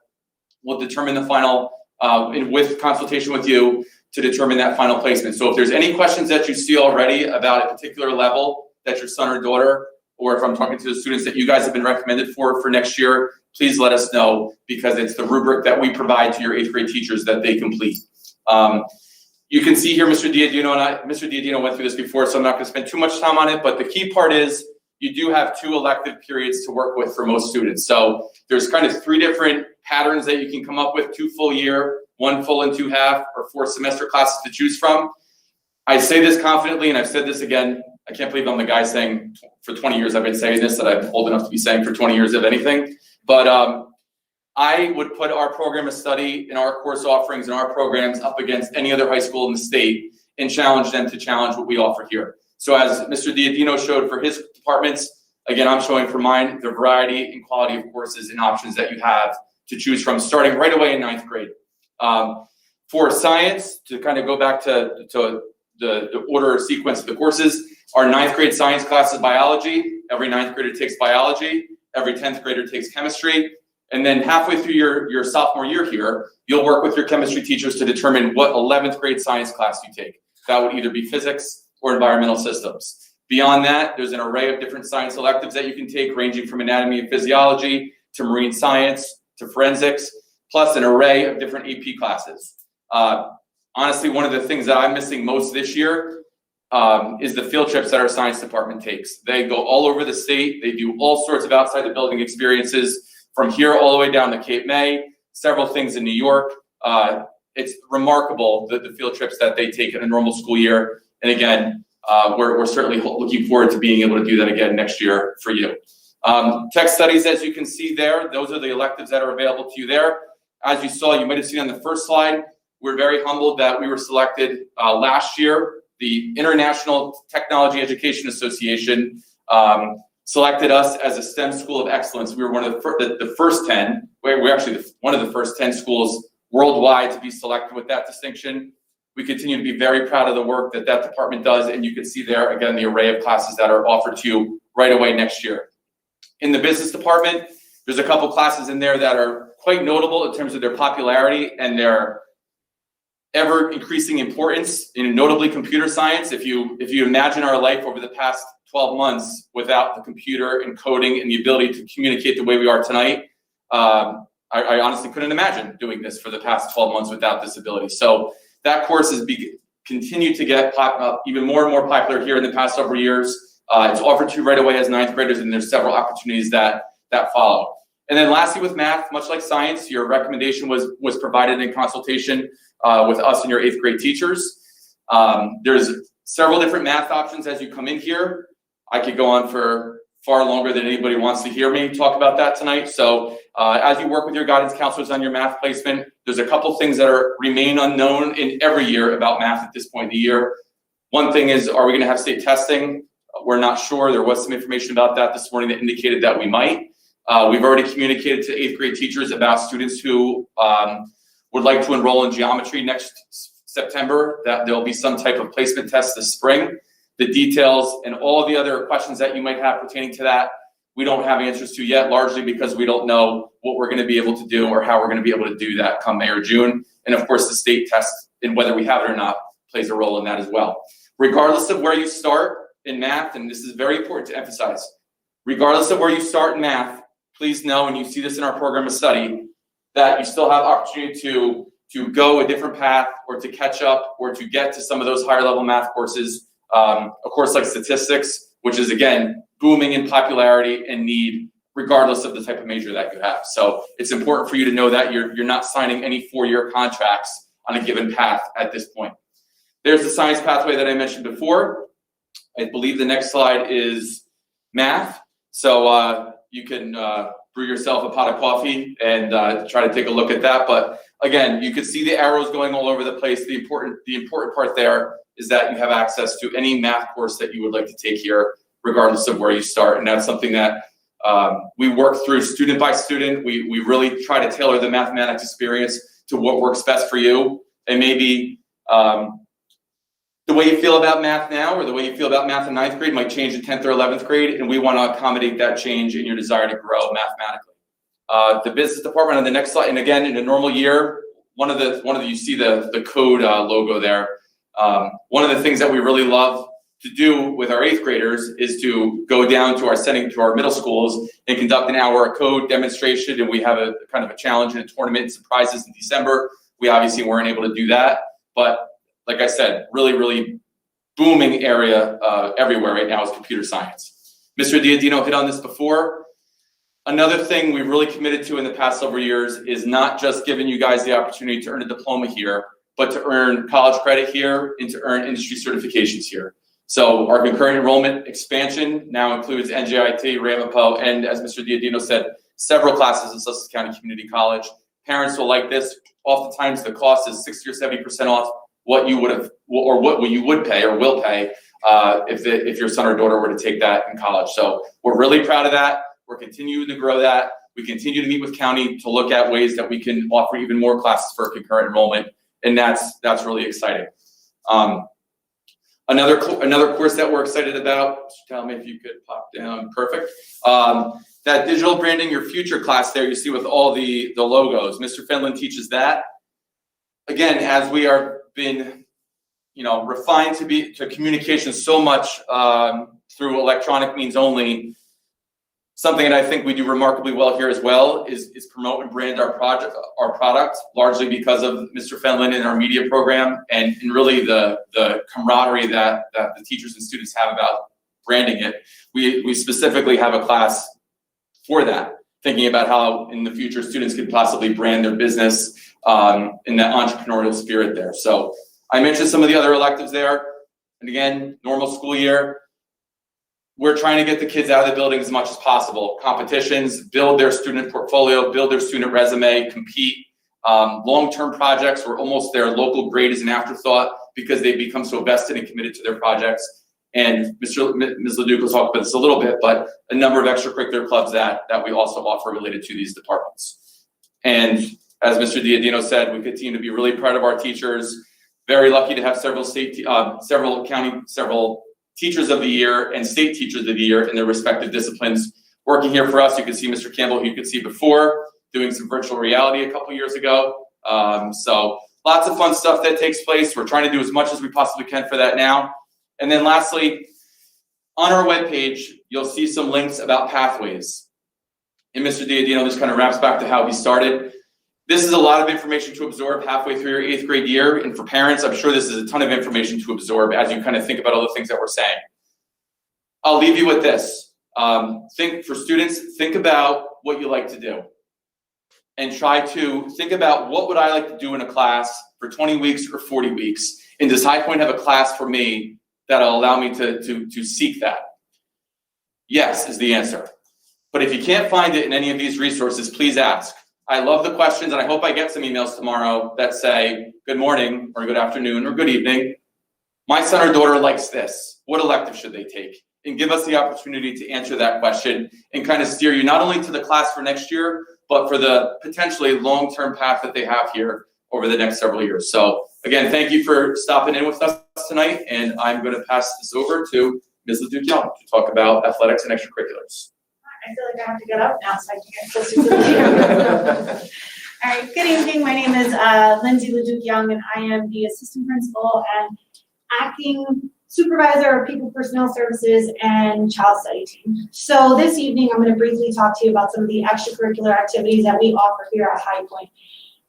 will determine the final, with consultation with you, to determine that final placement. So if there's any questions that you see already about a particular level that your son or daughter, or if I'm talking to the students that you guys have been recommended for next year, please let us know, because it's the rubric that we provide to your 8th grade teachers that they complete. You can see here Mr. Diadino went through this before, so I'm not gonna spend too much time on it, but the key part is you do have 2 elective periods to work with for most students. So there's kind of 3 different patterns that you can come up with: 2 full year, 1 full and 2 half, or 4 semester classes to choose from. I say this confidently, and I've said this again, I can't believe I'm the guy saying for 20 years I've been saying this, that I'm old enough to be saying for 20 years of anything. But I would put our program of study and our course offerings and our programs up against any other high school in the state and challenge them to challenge what we offer here. So as Mr. Diadino showed for his departments, again, I'm showing for mine the variety and quality of courses and options that you have to choose from, starting right away in 9th grade. For science, to kind of go back to the order or sequence of the courses, our 9th grade science class is biology. Every 9th grader takes biology. Every 10th grader takes chemistry. And then halfway through your sophomore year here, you'll work with your chemistry teachers to determine what 11th grade science class you take. That would either be physics or environmental systems. Beyond that, there's an array of different science electives that you can take, ranging from anatomy and physiology to marine science to forensics, plus an array of different AP classes. Honestly, one of the things that I'm missing most this year is the field trips that our science department takes. They go all over the state. They do all sorts of outside the building experiences, from here all the way down to Cape May, several things in New York. It's remarkable the field trips that they take in a normal school year. And again, we're certainly looking forward to being able to do that again next year for you. Tech studies, as you can see there, those are the electives that are available to you there. As you saw, you might have seen on the first slide, we're very humbled that we were selected last year. The International Technology Education Association selected us as a STEM school of excellence. We were one of the first 10. We're actually one of the first 10 schools worldwide to be selected with that distinction. We continue to be very proud of the work that that department does, and you can see there, again, the array of classes that are offered to you right away next year. In the business department, there's a couple classes in there that are quite notable in terms of their popularity and their ever increasing importance, notably computer science. If you imagine our life over the past 12 months without the computer and coding and the ability to communicate the way we are tonight, I honestly couldn't imagine doing this for the past 12 months without this ability. So that course has continued to get even more and more popular here in the past several years. It's offered to you right away as 9th graders, and there's several opportunities that follow. And then lastly, with math, much like science, your recommendation was provided in consultation with us and your 8th grade teachers. There's several different math options as you come in here. I could go on for far longer than anybody wants to hear me talk about that tonight. So as you work with your guidance counselors on your math placement, there's a couple things that remain unknown in every year about math at this point in the year. One thing is, are we gonna have state testing? We're not sure. There was some information about that this morning that indicated that we might. We've already communicated to 8th grade teachers about students who would like to enroll in geometry next September, that there'll be some type of placement test this spring. The details and all the other questions that you might have pertaining to that, we don't have answers to yet, largely because we don't know what we're gonna be able to do or how we're gonna be able to do that come May or June. And of course, the state test and whether we have it or not plays a role in that as well. regardless of where you start in math, and this is very important to emphasize, regardless of where you start in math, please know, and you see this in our program of study, that you still have opportunity to go a different path or to catch up or to get to some of those higher level math courses. A course like statistics, which is again, booming in popularity and need regardless of the type of major that you have. So it's important for you to know that you're not signing any 4-year contracts on a given path at this point. There's the science pathway that I mentioned before. I believe the next slide is math. So you can brew yourself a pot of coffee and try to take a look at that. But again, you can see the arrows going all over the place. The important part there is that you have access to any math course that you would like to take here, regardless of where you start. And that's something that we work through student by student. We really try to tailor the mathematics experience to what works best for you. And maybe the way you feel about math now or the way you feel about math in 9th grade might change in 10th or 11th grade, and we want to accommodate that change in your desire to grow mathematically. The business department on the next slide, and again, in a normal year, one of the you see the code logo there. One of the things that we really love to do with our 8th graders is to go down to our middle schools and conduct an hour of code demonstration, and we have a kind of a challenge and a tournament and surprises in December. We obviously weren't able to do that, but like I said, really, really booming area everywhere right now is computer science. Mr. Diadino hit on this before. Another thing we've really committed to in the past several years is not just giving you guys the opportunity to earn a diploma here, but to earn college credit here and to earn industry certifications here. So our concurrent enrollment expansion now includes NJIT, Ramapo, and as Mr. Diadino said, several classes at Sussex County Community College. Parents will like this. Oftentimes the cost is 60 or 70% off what you would have, or what you would pay or will pay if your son or daughter were to take that in college. So we're really proud of that. We're continuing to grow that. We continue to meet with county to look at ways that we can offer even more classes for concurrent enrollment, and that's really exciting. Another course that we're excited about, tell me if you could pop down, perfect. That digital branding your future class there you see with all the logos. Mr. Finland teaches that. Again, as we are been, refined to communication so much through electronic means only, something that I think we do remarkably well here as well is promote and brand our product, largely because of Mr. Fenlon and our media program and really the camaraderie that the teachers and students have about branding it. We specifically have a class for that, thinking about how in the future students could possibly brand their business in that entrepreneurial spirit there. So I mentioned some of the other electives there. And again, normal school year, we're trying to get the kids out of the building as much as possible. Competitions, build their student portfolio, build their student resume, compete. Long-term projects, where almost their local grade is an afterthought because they become so vested and committed to their projects. And Ms. Leduc will talk about this a little bit, but a number of extracurricular clubs that we also offer related to these departments. And as Mr. Diadino said, we continue to be really proud of our teachers. Very lucky to have several teachers of the year and state teachers of the year in their respective disciplines working here for us. You can see Mr. Campbell, who you could see before, doing some virtual reality a couple years ago. So lots of fun stuff that takes place. We're trying to do as much as we possibly can for that now. And then lastly, on our webpage, you'll see some links about pathways. And Mr. Diadino just kind of wraps back to how he started. This is a lot of information to absorb halfway through your 8th grade year. And for parents, I'm sure this is a ton of information to absorb as you kind of think about all the things that we're saying. I'll leave you with this. For students, think about what you like to do. And try to think about what would I like to do in a class for 20 weeks or 40 weeks. And does High Point have a class for me that'll allow me to seek that? Yes is the answer. But if you can't find it in any of these resources, please ask. I love the questions, and I hope I get some emails tomorrow that say, good morning, or good afternoon, or good evening. My son or daughter likes this. What elective should they take? And give us the opportunity to answer that question and kind of steer you not only to the class for next year, but for the potentially long-term path that they have here over the next several years. So again, thank you for stopping in with us tonight, and I'm going to pass this over to Ms. Leduc Young to talk about athletics and extracurriculars. I feel like I have to get up now so I can get closer to the camera. All right, good evening. My name is Lindsay Leduc Young, and I am the assistant principal and acting supervisor of people personnel services, and child study team. So this evening, I'm going to briefly talk to you about some of the extracurricular activities that we offer here at High Point.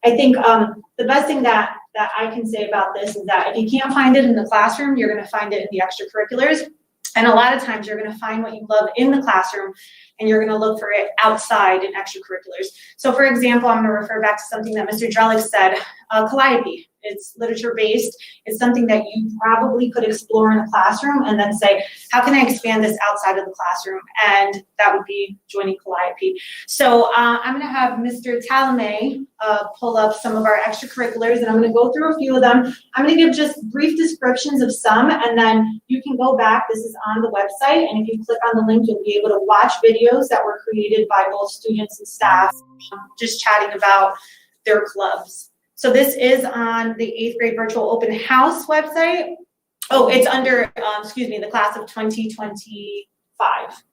I think the best thing that I can say about this is that if you can't find it in the classroom, you're going to find it in the extracurriculars. And a lot of times you're going to find what you love in the classroom and you're going to look for it outside in extracurriculars. So for example, I'm going to refer back to something that Mr. Drellick said, Calliope. It's literature-based. It's something that you probably could explore in a classroom and then say, how can I expand this outside of the classroom? And that would be joining Calliope. So I'm gonna have Mr. Talame pull up some of our extracurriculars, and I'm gonna go through a few of them. I'm gonna give just brief descriptions of some, and then you can go back. This is on the website, and if you click on the link, you'll be able to watch videos that were created by both students and staff, just chatting about their clubs. So this is on the 8th grade virtual open house website. Oh, it's under, the class of 2025.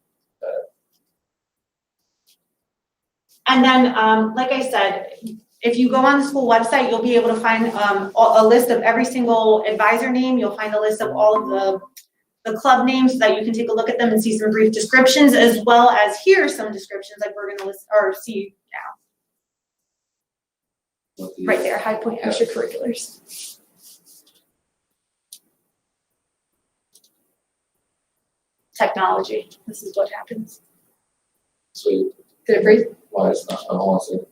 And then, like I said, if you go on the school website, you'll be able to find a list of every single advisor name. You'll find a list of all of the club names so that you can take a look at them and see some brief descriptions, as well as hear some descriptions like we're gonna list or see now. Right there, High Point Extracurriculars. Technology, this is what happens. Sweet. Did it breathe? Why it's not, I don't want to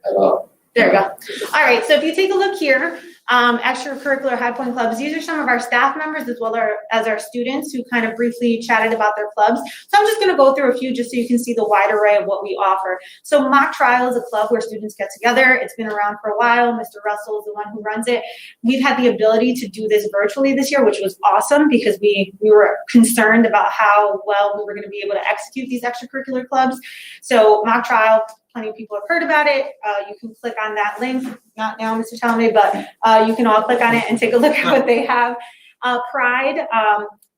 head up. There we go. All right, so if you take a look here, extracurricular High Point clubs, these are some of our staff members as well as our students who kind of briefly chatted about their clubs. So I'm just gonna go through a few just so you can see the wide array of what we offer. So Mock Trial is a club where students get together. It's been around for a while. Mr. Russell is the one who runs it. We've had the ability to do this virtually this year, which was awesome because we were concerned about how well we were gonna be able to execute these extracurricular clubs. So Mock Trial, plenty of people have heard about it. You can click on that link, not now, Mr. Talame, but you can all click on it and take a look at what they have. Pride,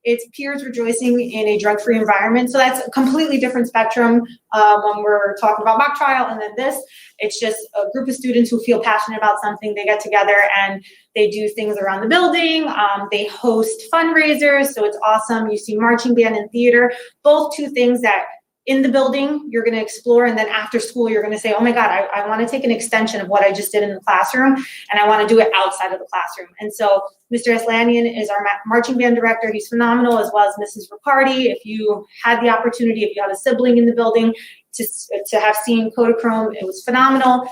it's peers rejoicing in a drug-free environment. So that's a completely different spectrum when we're talking about Mock Trial. And then this, it's just a group of students who feel passionate about something. They get together and they do things around the building. They host fundraisers, so it's awesome. You see marching band and theater, both two things that in the building, you're gonna explore, and then after school, you're gonna say, oh my God, I wanna take an extension of what I just did in the classroom, and I wanna do it outside of the classroom. And so Mr. Aslanian is our marching band director. He's phenomenal, as well as Mrs. Riccardi. If you had the opportunity, if you have a sibling in the building, to have seen Kodachrome, it was phenomenal.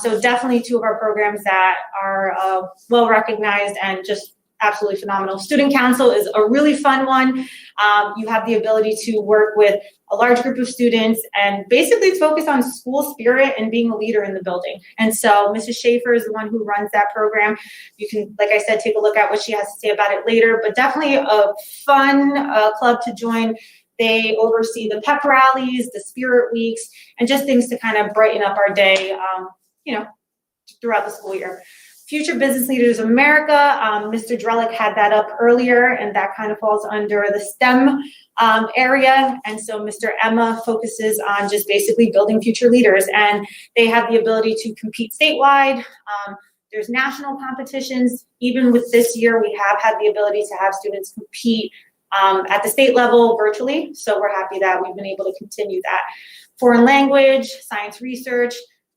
So definitely two of our programs that are well recognized and just absolutely phenomenal. Student Council is a really fun one. You have the ability to work with a large group of students and basically focus on school spirit and being a leader in the building. And so Mrs. Schaefer is the one who runs that program. You can, like I said, take a look at what she has to say about it later, but definitely a fun club to join. They oversee the pep rallies, the spirit weeks, and just things to kind of brighten up our day, throughout the school year. Future Business Leaders of America, Mr. Drellick had that up earlier, and that kind of falls under the STEM area. And so Mr. Emma focuses on just basically building future leaders, and they have the ability to compete statewide. There's national competitions. Even with this year, we have had the ability to have students compete at the state level virtually. So we're happy that we've been able to continue that. Foreign language, science research,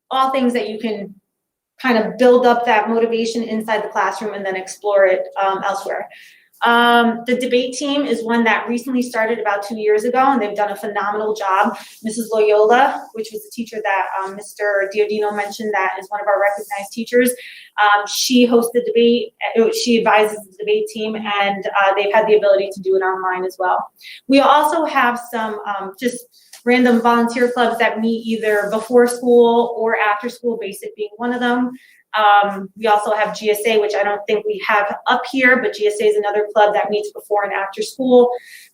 all things that you can kind of build up that motivation inside the classroom and then explore it elsewhere. The debate team is one that recently started about 2 years ago, and they've done a phenomenal job. Mrs. Loyola, which was the teacher that Mr. Diodino mentioned, that is one of our recognized teachers. She hosts the debate, she advises the debate team, and they've had the ability to do it online as well. We also have some just random volunteer clubs that meet either before school or after school, Basic being one of them. We also have GSA, which I don't think we have up here, but GSA is another club that meets before and after school.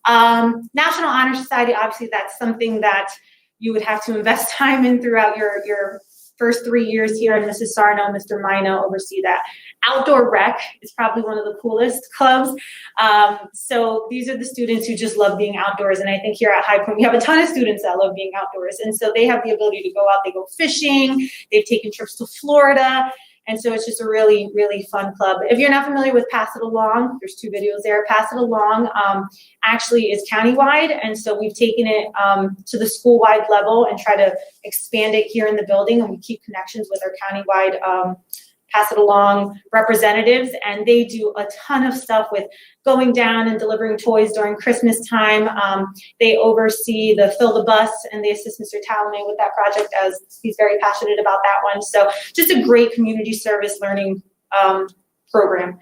National Honor Society, obviously that's something that you would have to invest time in throughout your first 3 years here, and Mrs. Sarno, Mr. Mina oversee that. Outdoor Rec is probably one of the coolest clubs. So these are the students who just love being outdoors, and I think here at High Point we have a ton of students that love being outdoors, and so they have the ability to go out. They go fishing, they've taken trips to Florida, And so it's just a really, really fun club. If you're not familiar with Pass It Along, there's 2 videos there. Pass It Along actually is countywide, and so we've taken it to the school-wide level and try to expand it here in the building, and we keep connections with our countywide Pass It Along representatives, and they do a ton of stuff with going down and delivering toys during Christmas time. They oversee the Fill the Bus, and they assist Mr. Talame with that project, as he's very passionate about that one. So just a great community service learning program.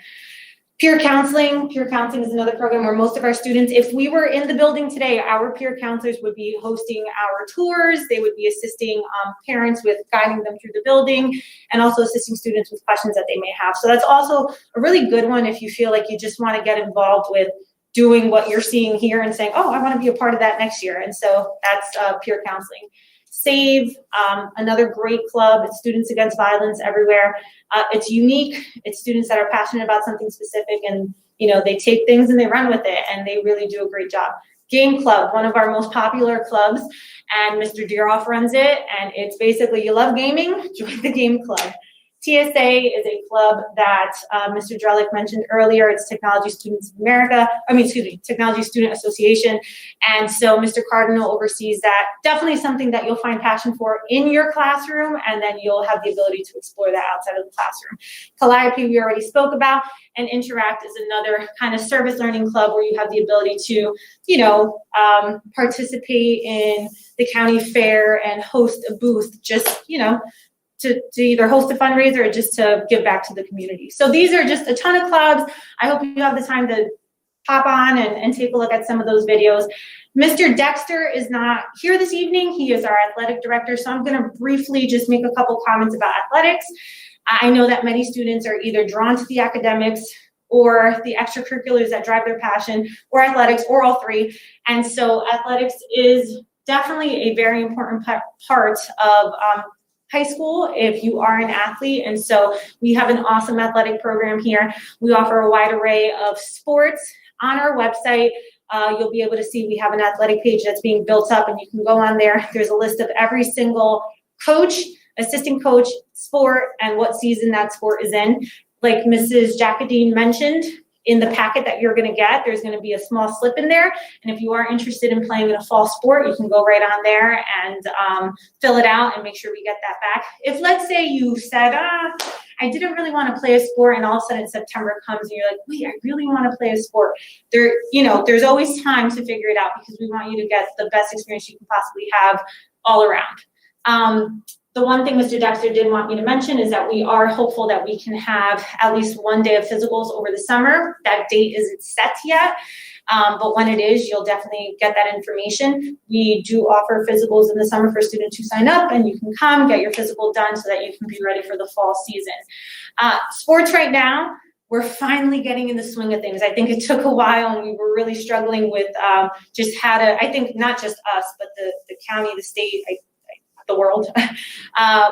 Peer counseling is another program where most of our students, if we were in the building today, our peer counselors would be hosting our tours. They would be assisting parents with guiding them through the building, and also assisting students with questions that they may have. So that's also a really good one if you feel like you just want to get involved with doing what you're seeing here and saying, oh, I want to be a part of that next year. And so that's peer counseling. SAVE, another great club. It's Students Against Violence Everywhere. It's unique. It's students that are passionate about something specific, and they take things and they run with it, and they really do a great job. Game Club, one of our most popular clubs, and Mr. Deeroff runs it, and it's basically, you love gaming, join the Game Club. TSA is a club that Mr. Drellick mentioned earlier. It's Technology Students of America, Technology Student Association. And so Mr. Cardinal oversees that. Definitely something that you'll find passion for in your classroom, and then you'll have the ability to explore that outside of the classroom. Calliope, we already spoke about, and Interact is another kind of service learning club where you have the ability to, participate in the county fair and host a booth, just, to either host a fundraiser or just to give back to the community. So these are just a ton of clubs. I hope you have the time to hop on and take a look at some of those videos. Mr. Dexter is not here this evening. He is our athletic director, so I'm gonna briefly just make a couple comments about athletics. I know that many students are either drawn to the academics or the extracurriculars that drive their passion, or athletics, or all 3. And so athletics is definitely a very important part of high school if you are an athlete. And so we have an awesome athletic program here. We offer a wide array of sports. On our website, you'll be able to see we have an athletic page that's being built up, and you can go on there. There's a list of every single coach, assistant coach, sport, and what season that sport is in. Like Mrs. Jacqueline mentioned, in the packet that you're going to get, there's going to be a small slip in there. And if you are interested in playing in a fall sport, you can go right on there and fill it out and make sure we get that back. If, let's say, you said, I didn't really want to play a sport, and all of a sudden September comes and you're like, wait, I really want to play a sport. There's always time to figure it out, because we want you to get the best experience you can possibly have all around. The one thing Mr. Dexter did want me to mention is that we are hopeful that we can have at least one day of physicals over the summer. That date isn't set yet, but when it is, you'll definitely get that information. We do offer physicals in the summer for students who sign up, and you can come get your physical done so that you can be ready for the fall season. Sports right now, we're finally getting in the swing of things. I think it took a while, and we were really struggling with just how to, I think not just us, but the county, the state, the world,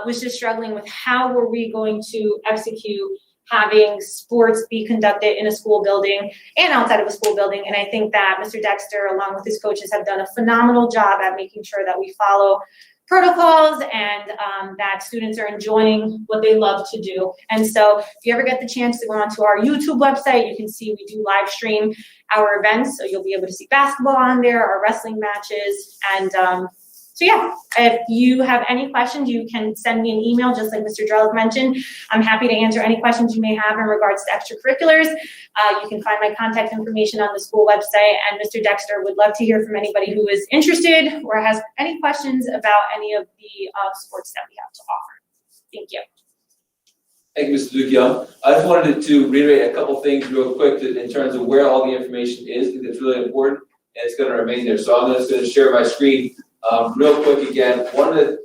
was just struggling with how were we going to execute having sports be conducted in a school building and outside of a school building. And I think that Mr. Dexter, along with his coaches, have done a phenomenal job at making sure that we follow protocols and that students are enjoying what they love to do. And so if you ever get the chance to go onto our YouTube website, you can see we do live stream our events. So you'll be able to see basketball on there, our wrestling matches, and so yeah, if you have any questions, you can send me an email, just like Mr. Drellick mentioned. I'm happy to answer any questions you may have in regards to extracurriculars. You can find my contact information on the school website, and Mr. Dexter would love to hear from anybody who is interested or has any questions about any of the sports that we have to offer. Thank you. Thank you, Mr. Duke-Young. I just wanted to reiterate a couple things real quick in terms of where all the information is. I think that's really important, and it's going to remain there. So I'm just going to share my screen real quick again. One of the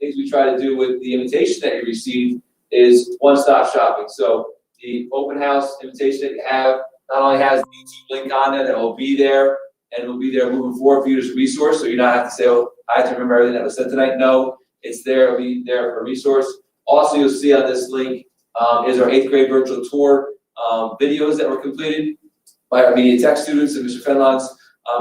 things we try to do with the invitation that you received is one-stop shopping. So the open house invitation that you have not only has the YouTube link on it that will be there, and will be there moving forward for you as a resource, so you don't have to say, oh, I have to remember everything that was said tonight. No, it's there. It'll be there for a resource. Also, you'll see on this link is our 8th grade virtual tour videos that were completed by our media tech students and Mr. Fenlon's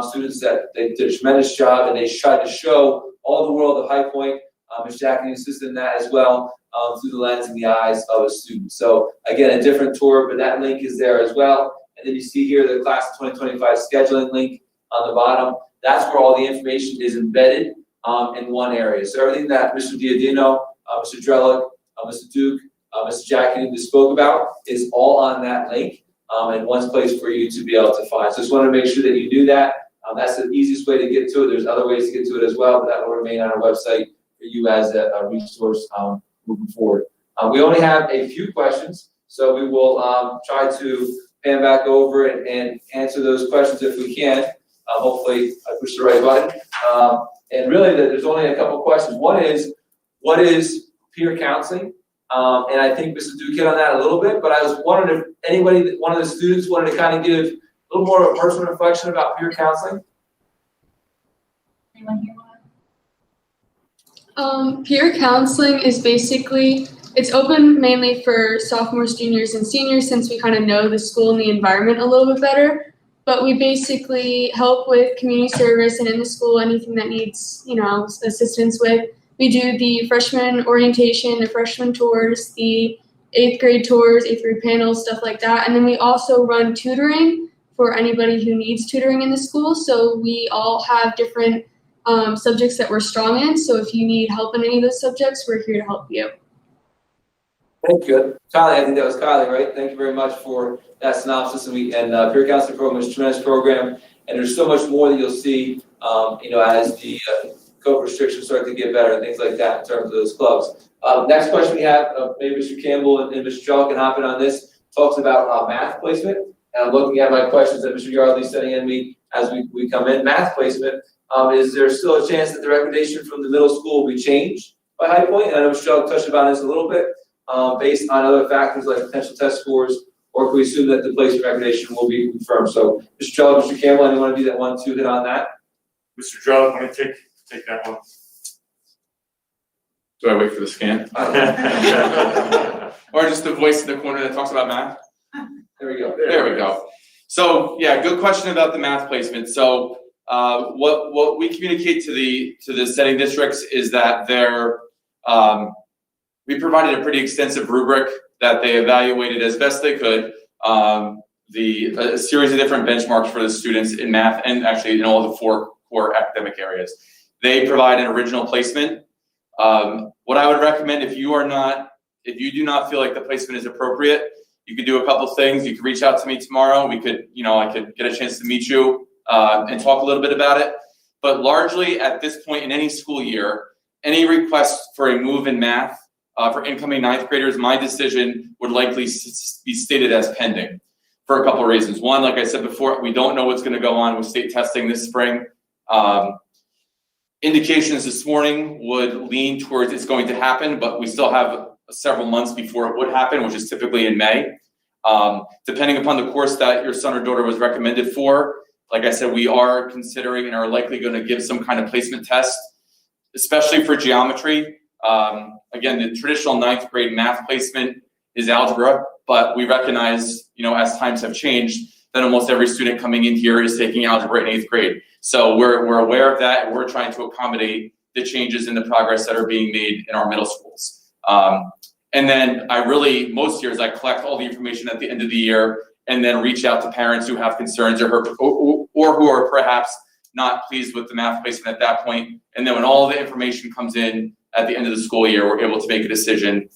students that they did a tremendous job, and they tried to show all the world of High Point Ms. Jackie assisted in that as well, through the lens and the eyes of a student. So again, a different tour, but that link is there as well. And then you see here the class of 2025 scheduling link on the bottom. That's where all the information is embedded in one area. So everything that Mr. Diadino, Mr. Drellick, Mr. Duke, Mr. Jackie just spoke about is all on that link in one place for you to be able to find. So just want to make sure that you do that. That's the easiest way to get to it. There's other ways to get to it as well, but that will remain on our website for you as a resource moving forward. We only have a few questions, so we will try to pan back over and answer those questions if we can. Hopefully I pushed the right button. And really there's only a couple questions. One is, what is peer counseling? And I think Mr. Duke hit on that a little bit, but I was wondering if anybody, one of the students wanted to kind of give a little more of a personal reflection about peer counseling. Anyone here Peer counseling is basically, it's open mainly for sophomores, juniors, and seniors since we kind of know the school and the environment a little bit better. But we basically help with community service and in the school, anything that needs, assistance with. We do the freshman orientation, the freshman tours, the 8th grade tours, 8th grade panels, stuff like that. And then we also run tutoring for anybody who needs tutoring in the school. So we all have different subjects that we're strong in. So if you need help in any of those subjects, we're here to help you. Thank you. Kylie, I think that was Kylie, right? Thank you very much for that synopsis. And peer counseling program is a tremendous program. And there's so much more that you'll see, as the COVID restrictions start to get better and things like that in terms of those clubs. Next question we have, maybe Mr. Campbell and Mr. Shaw can hop in on this, talks about math placement. And I'm looking at my questions that Mr. Yardley's sending in me as we come in. Math placement, is there still a chance that the recommendation from the middle school will be changed by High Point? And I know Mr. Shaw touched about this a little bit, based on other factors like potential test scores, or can we assume that the placement recommendation will be confirmed? So Mr. Shaw, Mr. Campbell, anyone of you that want to hit on that? Mr. Drellick, let me take that one. Do I wait for the scan? Or just the voice in the corner that talks about math? There we go. There we go. So yeah, good question about the math placement. So what we communicate to the setting districts is that we provided a pretty extensive rubric that they evaluated as best they could, a series of different benchmarks for the students in math and actually in all the 4 core academic areas. They provide an original placement. What I would recommend if you do not feel like the placement is appropriate, you could do a couple things. You could reach out to me tomorrow. I could get a chance to meet you and talk a little bit about it. But largely at this point in any school year, any request for a move in math for incoming 9th graders, my decision would likely be stated as pending for a couple of reasons. One, like I said before, we don't know what's going to go on with state testing this spring. Indications this morning would lean towards it's going to happen, but we still have several months before it would happen, which is typically in May. Depending upon the course that your son or daughter was recommended for, like I said, we are considering and are likely going to give some kind of placement test, especially for geometry. Again, the traditional 9th grade math placement is algebra, but we recognize, as times have changed, that almost every student coming in here is taking algebra in 8th grade. So we're aware of that, and we're trying to accommodate the changes in the progress that are being made in our middle schools. And then most years, I collect all the information at the end of the year and then reach out to parents who have concerns or who are perhaps not pleased with the math placement at that point. And then when all the information comes in at the end of the school year, we're able to make a decision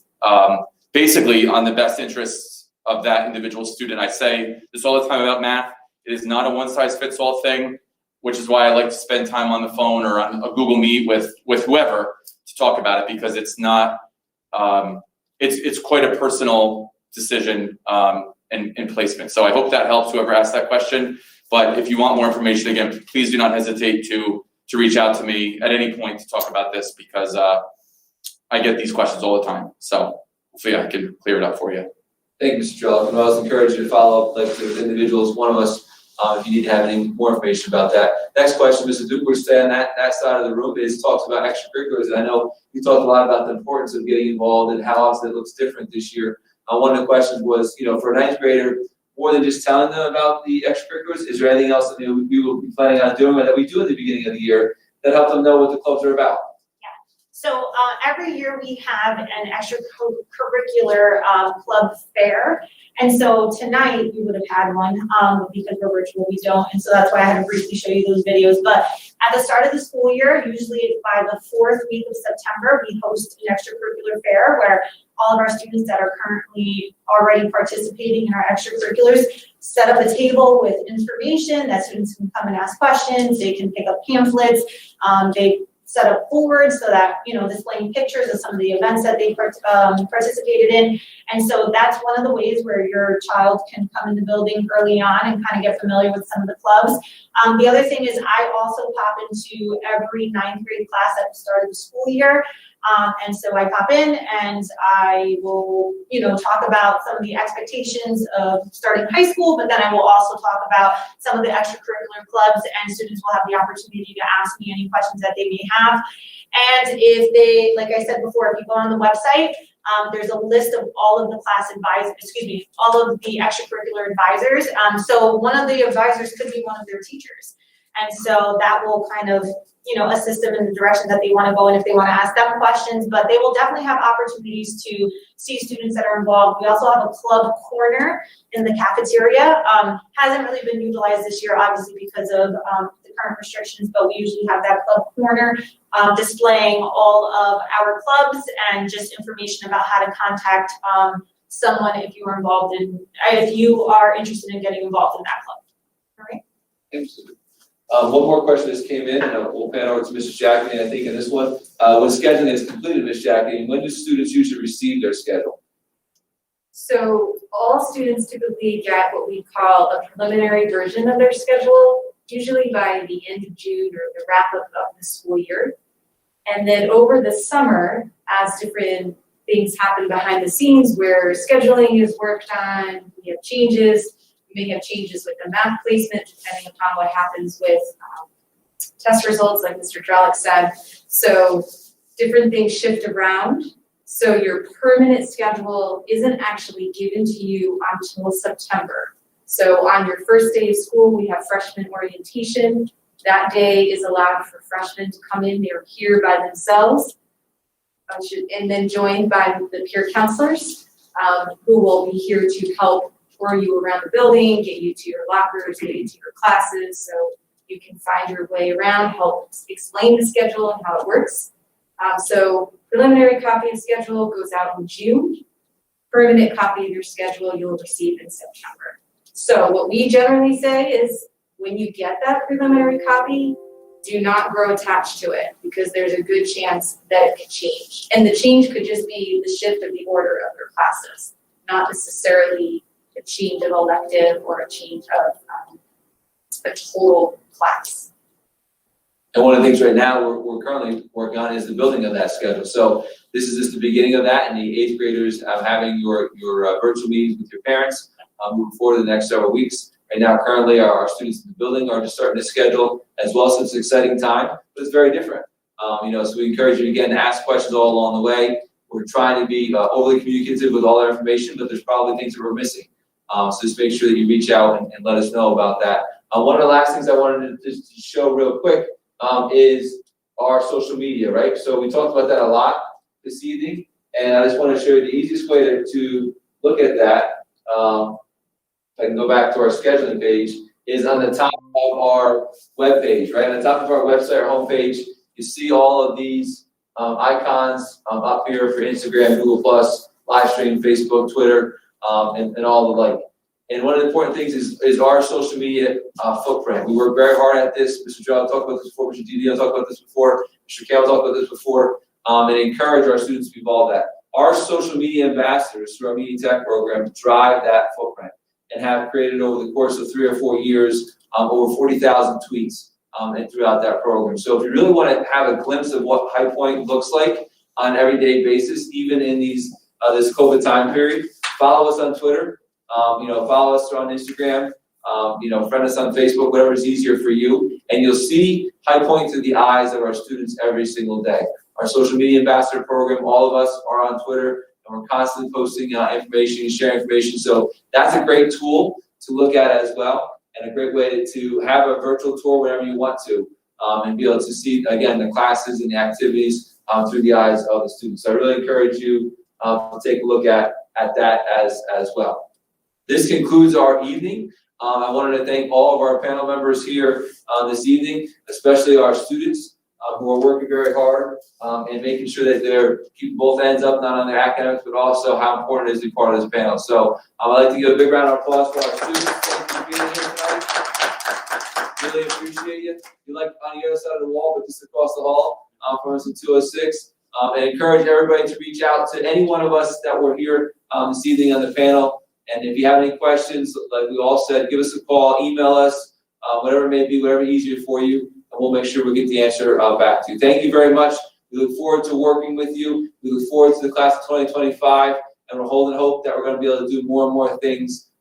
basically on the best interests of that individual student. I say this all the time about math. It is not a one-size-fits-all thing, which is why I like to spend time on the phone or on a Google Meet with whoever to talk about it, because it's not, it's quite a personal decision and placement. So I hope that helps whoever asked that question. But if you want more information, again, please do not hesitate to reach out to me at any point to talk about this, because I get these questions all the time. So hopefully I can clear it up for you. Thank you, Mr. Drellick. And I also encourage you to follow up with individuals, one of us, if you need to have any more information about that. Next question, Mr. Duke, we're staying on that side of the room, talks about extracurriculars. And I know you talked a lot about the importance of getting involved and how else it looks different this year. One of the questions was, for a 9th grader, more than just telling them about the extracurriculars, is there anything else that we will be planning on doing or that we do at the beginning of the year that help them know what the clubs are about? So every year we have an extracurricular club fair. And so tonight we would have had one because we're virtual, we don't. And so that's why I had to briefly show you those videos. But at the start of the school year, usually by the 4th week of September, we host an extracurricular fair where all of our students that are currently already participating in our extracurriculars set up a table with information that students can come and ask questions. They can pick up pamphlets. They set up boards so that, displaying pictures of some of the events that they participated in. And so that's one of the ways where your child can come in the building early on and kind of get familiar with some of the clubs. The other thing is I also pop into every 9th grade class at the start of the school year. And so I pop in and I will, talk about some of the expectations of starting high school, but then I will also talk about some of the extracurricular clubs, and students will have the opportunity to ask me any questions that they may have. And if they, like I said before, if you go on the website, there's a list of all of the all of the extracurricular advisors. So one of the advisors could be one of their teachers. And so that will kind of, assist them in the direction that they want to go and if they want to ask them questions, but they will definitely have opportunities to see students that are involved. We also have a club corner in the cafeteria. Hasn't really been utilized this year, obviously, because of the current restrictions, but we usually have that club corner displaying all of our clubs and just information about how to contact someone if you are interested in getting involved in that club. All right. Absolutely. One more question just came in, and we'll pan over to Mrs. Jackie. I think in this one, when scheduling is completed, Ms. Jackie, when do students usually receive their schedule? So all students typically get what we call a preliminary version of their schedule, usually by the end of June or the wrap up of the school year. And then over the summer, as different things happen behind the scenes where scheduling is worked on, we have changes. We may have changes with the math placement depending upon what happens with test results, like Mr. Drellick said. So different things shift around. So your permanent schedule isn't actually given to you until September. So on your first day of school, we have freshman orientation. That day is allowed for freshmen to come in. They're here by themselves, and then joined by the peer counselors, who will be here to help tour you around the building, get you to your lockers, get you to your classes, so you can find your way around, help explain the schedule and how it works. So preliminary copy of schedule goes out in June. Permanent copy of your schedule you'll receive in September. So what we generally say is when you get that preliminary copy, do not grow attached to it because there's a good chance that it could change. And the change could just be the shift of the order of your classes, not necessarily a change of elective or a change of a total class. And one of the things right now we're currently working on is the building of that schedule. So this is just the beginning of that, and the 8th graders having your virtual meetings with your parents moving forward in the next several weeks. Right now, currently, our students in the building are just starting to schedule as well, so it's an exciting time, but it's very different. So we encourage you again to ask questions all along the way. We're trying to be overly communicative with all our information, but there's probably things that we're missing. So just make sure that you reach out and let us know about that. One of the last things I wanted to just show real quick is our social media, right? So we talked about that a lot this evening, and I just want to show you the easiest way to look at that. If I can go back to our scheduling page, is on the top of our web page, right? On the top of our website, our homepage, you see all of these icons up here for Instagram, Google+, live stream, Facebook, Twitter, and all the like. And one of the important things is our social media footprint. We work very hard at this. Mr. Joe talked about this before, Mr. Didio talked about this before, Mr. Kale talked about this before, and encourage our students to be involved in that. Our social media ambassadors through our Media Tech program drive that footprint and have created over the course of 3 or 4 years over 40,000 tweets and throughout that program. So if you really want to have a glimpse of what High Point looks like on an everyday basis, even in this COVID time period, follow us on Twitter. Follow us on Instagram. Friend us on Facebook, whatever is easier for you, and you'll see High Point through the eyes of our students every single day. Our social media ambassador program, all of us are on Twitter, and we're constantly posting information and sharing information. So that's a great tool to look at as well, and a great way to have a virtual tour whenever you want to, and be able to see, again, the classes and the activities through the eyes of the students. So I really encourage you to take a look at that as well. This concludes our evening. I wanted to thank all of our panel members here this evening, especially our students who are working very hard and making sure that they're keeping both ends up, not on their academics, but also how important it is to be part of this panel. So I'd like to give a big round of applause for our students. Thank you for being here tonight. Really appreciate you. You're like on the other side of the wall, but just across the hall from us in 206. And encourage everybody to reach out to any one of us that were here this evening on the panel. And if you have any questions, like we all said, give us a call, email us, whatever it may be, whatever easier for you, and we'll make sure we get the answer back to you. Thank you very much. We look forward to working with you. We look forward to the class of 2025, and we're holding hope that we're going to be able to do more and more things